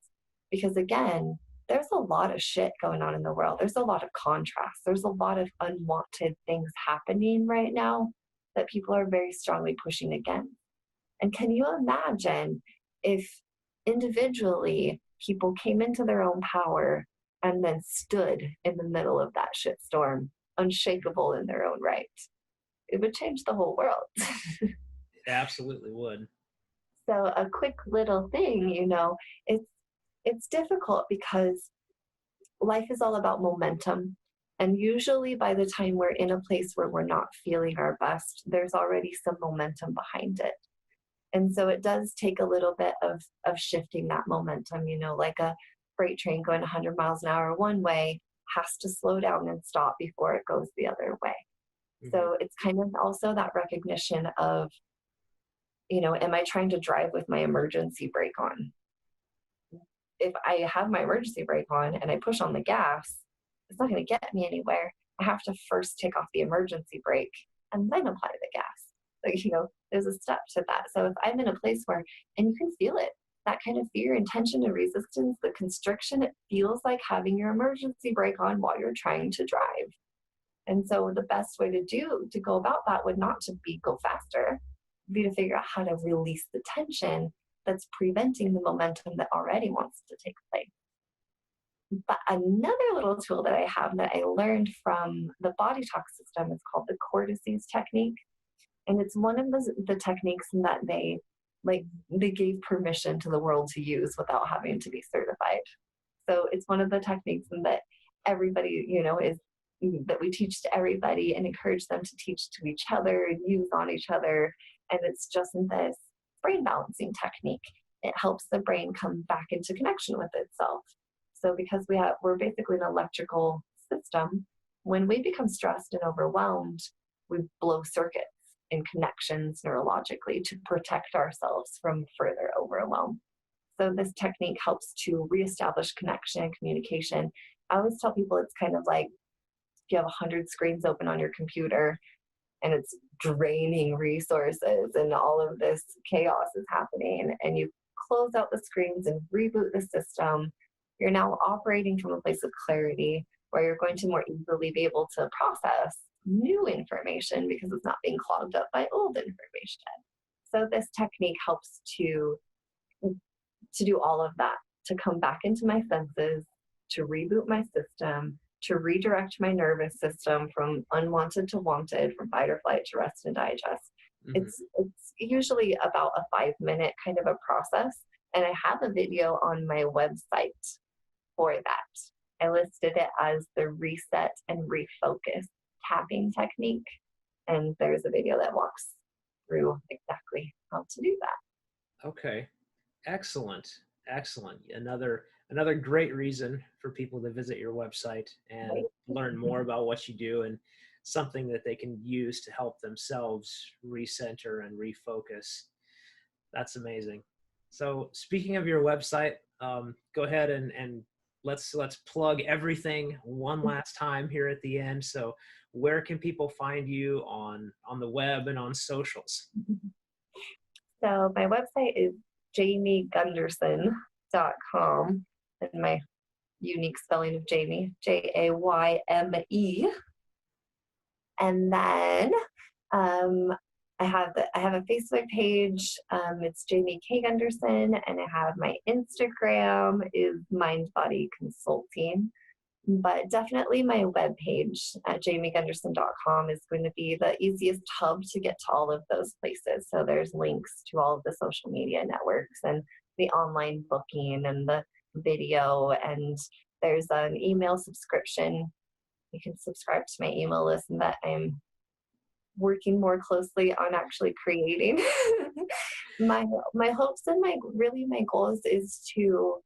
Because again, there's a lot of shit going on in the world. There's a lot of contrast. There's a lot of unwanted things happening right now that people are very strongly pushing against. And can you imagine if individually people came into their own power and then stood in the middle of that shitstorm, unshakable in their own right? It would change the whole world. It absolutely would. So a quick little thing, it's difficult because life is all about momentum. And usually by the time we're in a place where we're not feeling our best, there's already some momentum behind it. And so it does take a little bit of shifting that momentum, like a freight train going 100 miles an hour one way has to slow down and stop before it goes the other way. Mm-hmm. So it's kind of also that recognition of, am I trying to drive with my emergency brake on? If I have my emergency brake on and I push on the gas, it's not going to get me anywhere. I have to first take off the emergency brake and then apply the gas. There's a step to that. So if I'm in a place where, and you can feel it, that kind of fear and tension and resistance, the constriction, it feels like having your emergency brake on while you're trying to drive. And so the best way to go about that would not to be go faster, be to figure out how to release the tension that's preventing the momentum that already wants to take place. But another little tool that I have that I learned from the Bodytalk system is called the cortices technique. And it's one of the techniques that they gave permission to the world to use without having to be certified. So it's one of the techniques that everybody, is that we teach to everybody and encourage them to teach to each other and use on each other. And it's just this brain balancing technique. It helps the brain come back into connection with itself. So because we're basically an electrical system, when we become stressed and overwhelmed, we blow circuits in connections neurologically to protect ourselves from further overwhelm. So this technique helps to reestablish connection and communication. I always tell people it's kind of like if you have 100 screens open on your computer and it's draining resources and all of this chaos is happening, and you close out the screens and reboot the system, you're now operating from a place of clarity where you're going to more easily be able to process new information because it's not being clogged up by old information. So this technique helps to do all of that, to come back into my senses, to reboot my system, to redirect my nervous system from unwanted to wanted, from fight or flight to rest and digest. Mm-hmm. It's usually about a 5-minute kind of a process. And I have a video on my website for that. I listed it as the reset and refocus tapping technique. And there's a video that walks through exactly how to do that. Okay. Excellent. Another great reason for people to visit your website and learn more about what you do, and something that they can use to help themselves recenter and refocus. That's amazing. So speaking of your website, go ahead and let's plug everything one last time here at the end. So where can people find you on the web and on socials? So my website is JaymeGunderson.com, and my unique spelling of Jayme, Jayme. And then I have a Facebook page. It's Jayme K. Gunderson, and I have my Instagram is Mind Body Consulting. But definitely my webpage at JaymeGunderson.com is going to be the easiest hub to get to all of those places. So there's links to all of the social media networks and the online booking and the video, and there's an email subscription. You can subscribe to my email list, and that I'm working more closely on actually creating. My hopes and my goals is to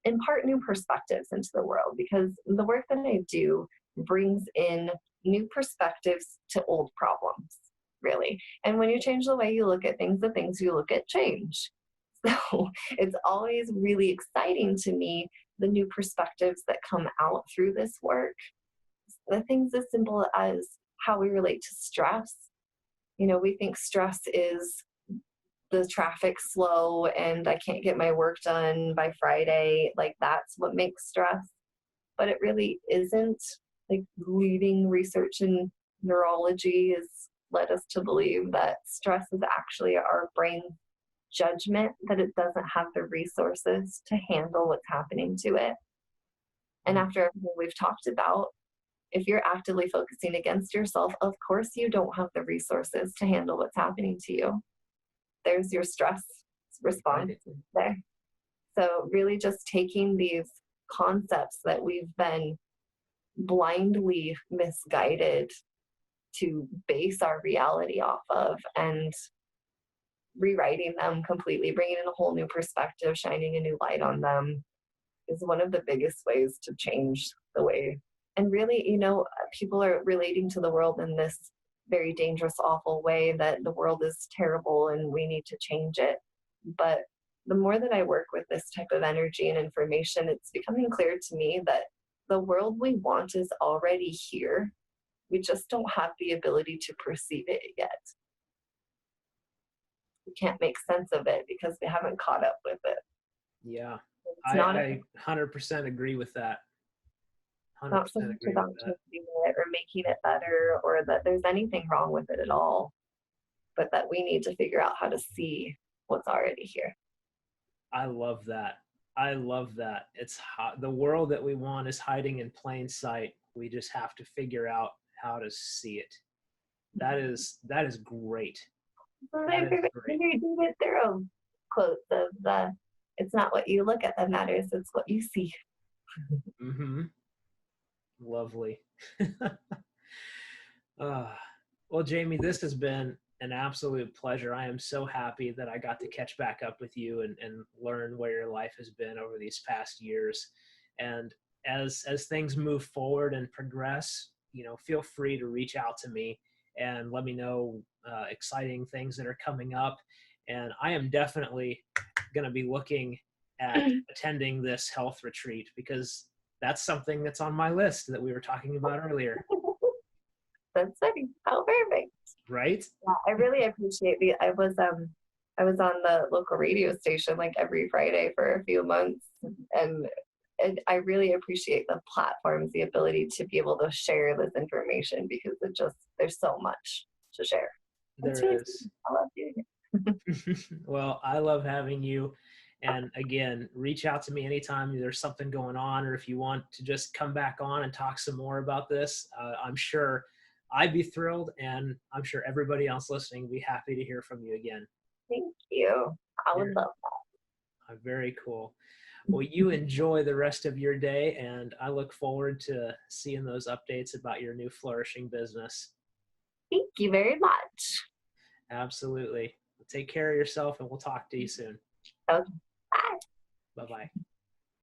impart new perspectives into the world, because the work that I do brings in new perspectives to old problems, really. And when you change the way you look at things, the things you look at change. So it's always really exciting to me, the new perspectives that come out through this work. The things as simple as how we relate to stress. We think stress is the traffic slow and I can't get my work done by Friday. Like, that's what makes stress. But it really isn't. Like, leading research in neurology has led us to believe that stress is actually our brain's judgment that it doesn't have the resources to handle what's happening to it. And after everything we've talked about, if you're actively focusing against yourself, of course you don't have the resources to handle what's happening to you. There's your stress response there. So really just taking these concepts that we've been blindly misguided to base our reality off of, and rewriting them completely, bringing in a whole new perspective, shining a new light on them is one of the biggest ways to change the way. And really, people are relating to the world in this very dangerous, awful way that the world is terrible and we need to change it. But the more that I work with this type of energy and information, it's becoming clear to me that the world we want is already here. We just don't have the ability to perceive it yet. We can't make sense of it because we haven't caught up with it. Yeah. It's not, I 100% agree with that. not 100% so much agree with about that. changing it or making it better or that there's anything wrong with it at all, but that we need to figure out how to see what's already here. I love that. I love that. It's the world that we want is hiding in plain sight. We just have to figure out how to see it. That is great. My favorite David Thoreau quote of it's not what you look at that matters, it's what you see. Mm-hmm. Lovely. Well, Jayme, this has been an absolute pleasure. I am so happy that I got to catch back up with you and learn where your life has been over these past years. And as things move forward and progress, feel free to reach out to me and let me know exciting things that are coming up. And I am definitely going to be looking at attending this health retreat because that's something that's on my list that we were talking about earlier. That's funny. How perfect. Right? Yeah, I really appreciate I was on the local radio station like every Friday for a few months, and I really appreciate the platforms, the ability to be able to share this information because there's so much to share. There is. I love doing it. Well, I love having you. And again, reach out to me anytime there's something going on, or if you want to just come back on and talk some more about this. I'm sure I'd be thrilled, and I'm sure everybody else listening will be happy to hear from you again. Thank you. I would love that. Very cool. Well, you enjoy the rest of your day, and I look forward to seeing those updates about your new flourishing business. Thank you very much. Absolutely. Take care of yourself, and we'll talk to you soon. Okay. Bye. Bye-bye.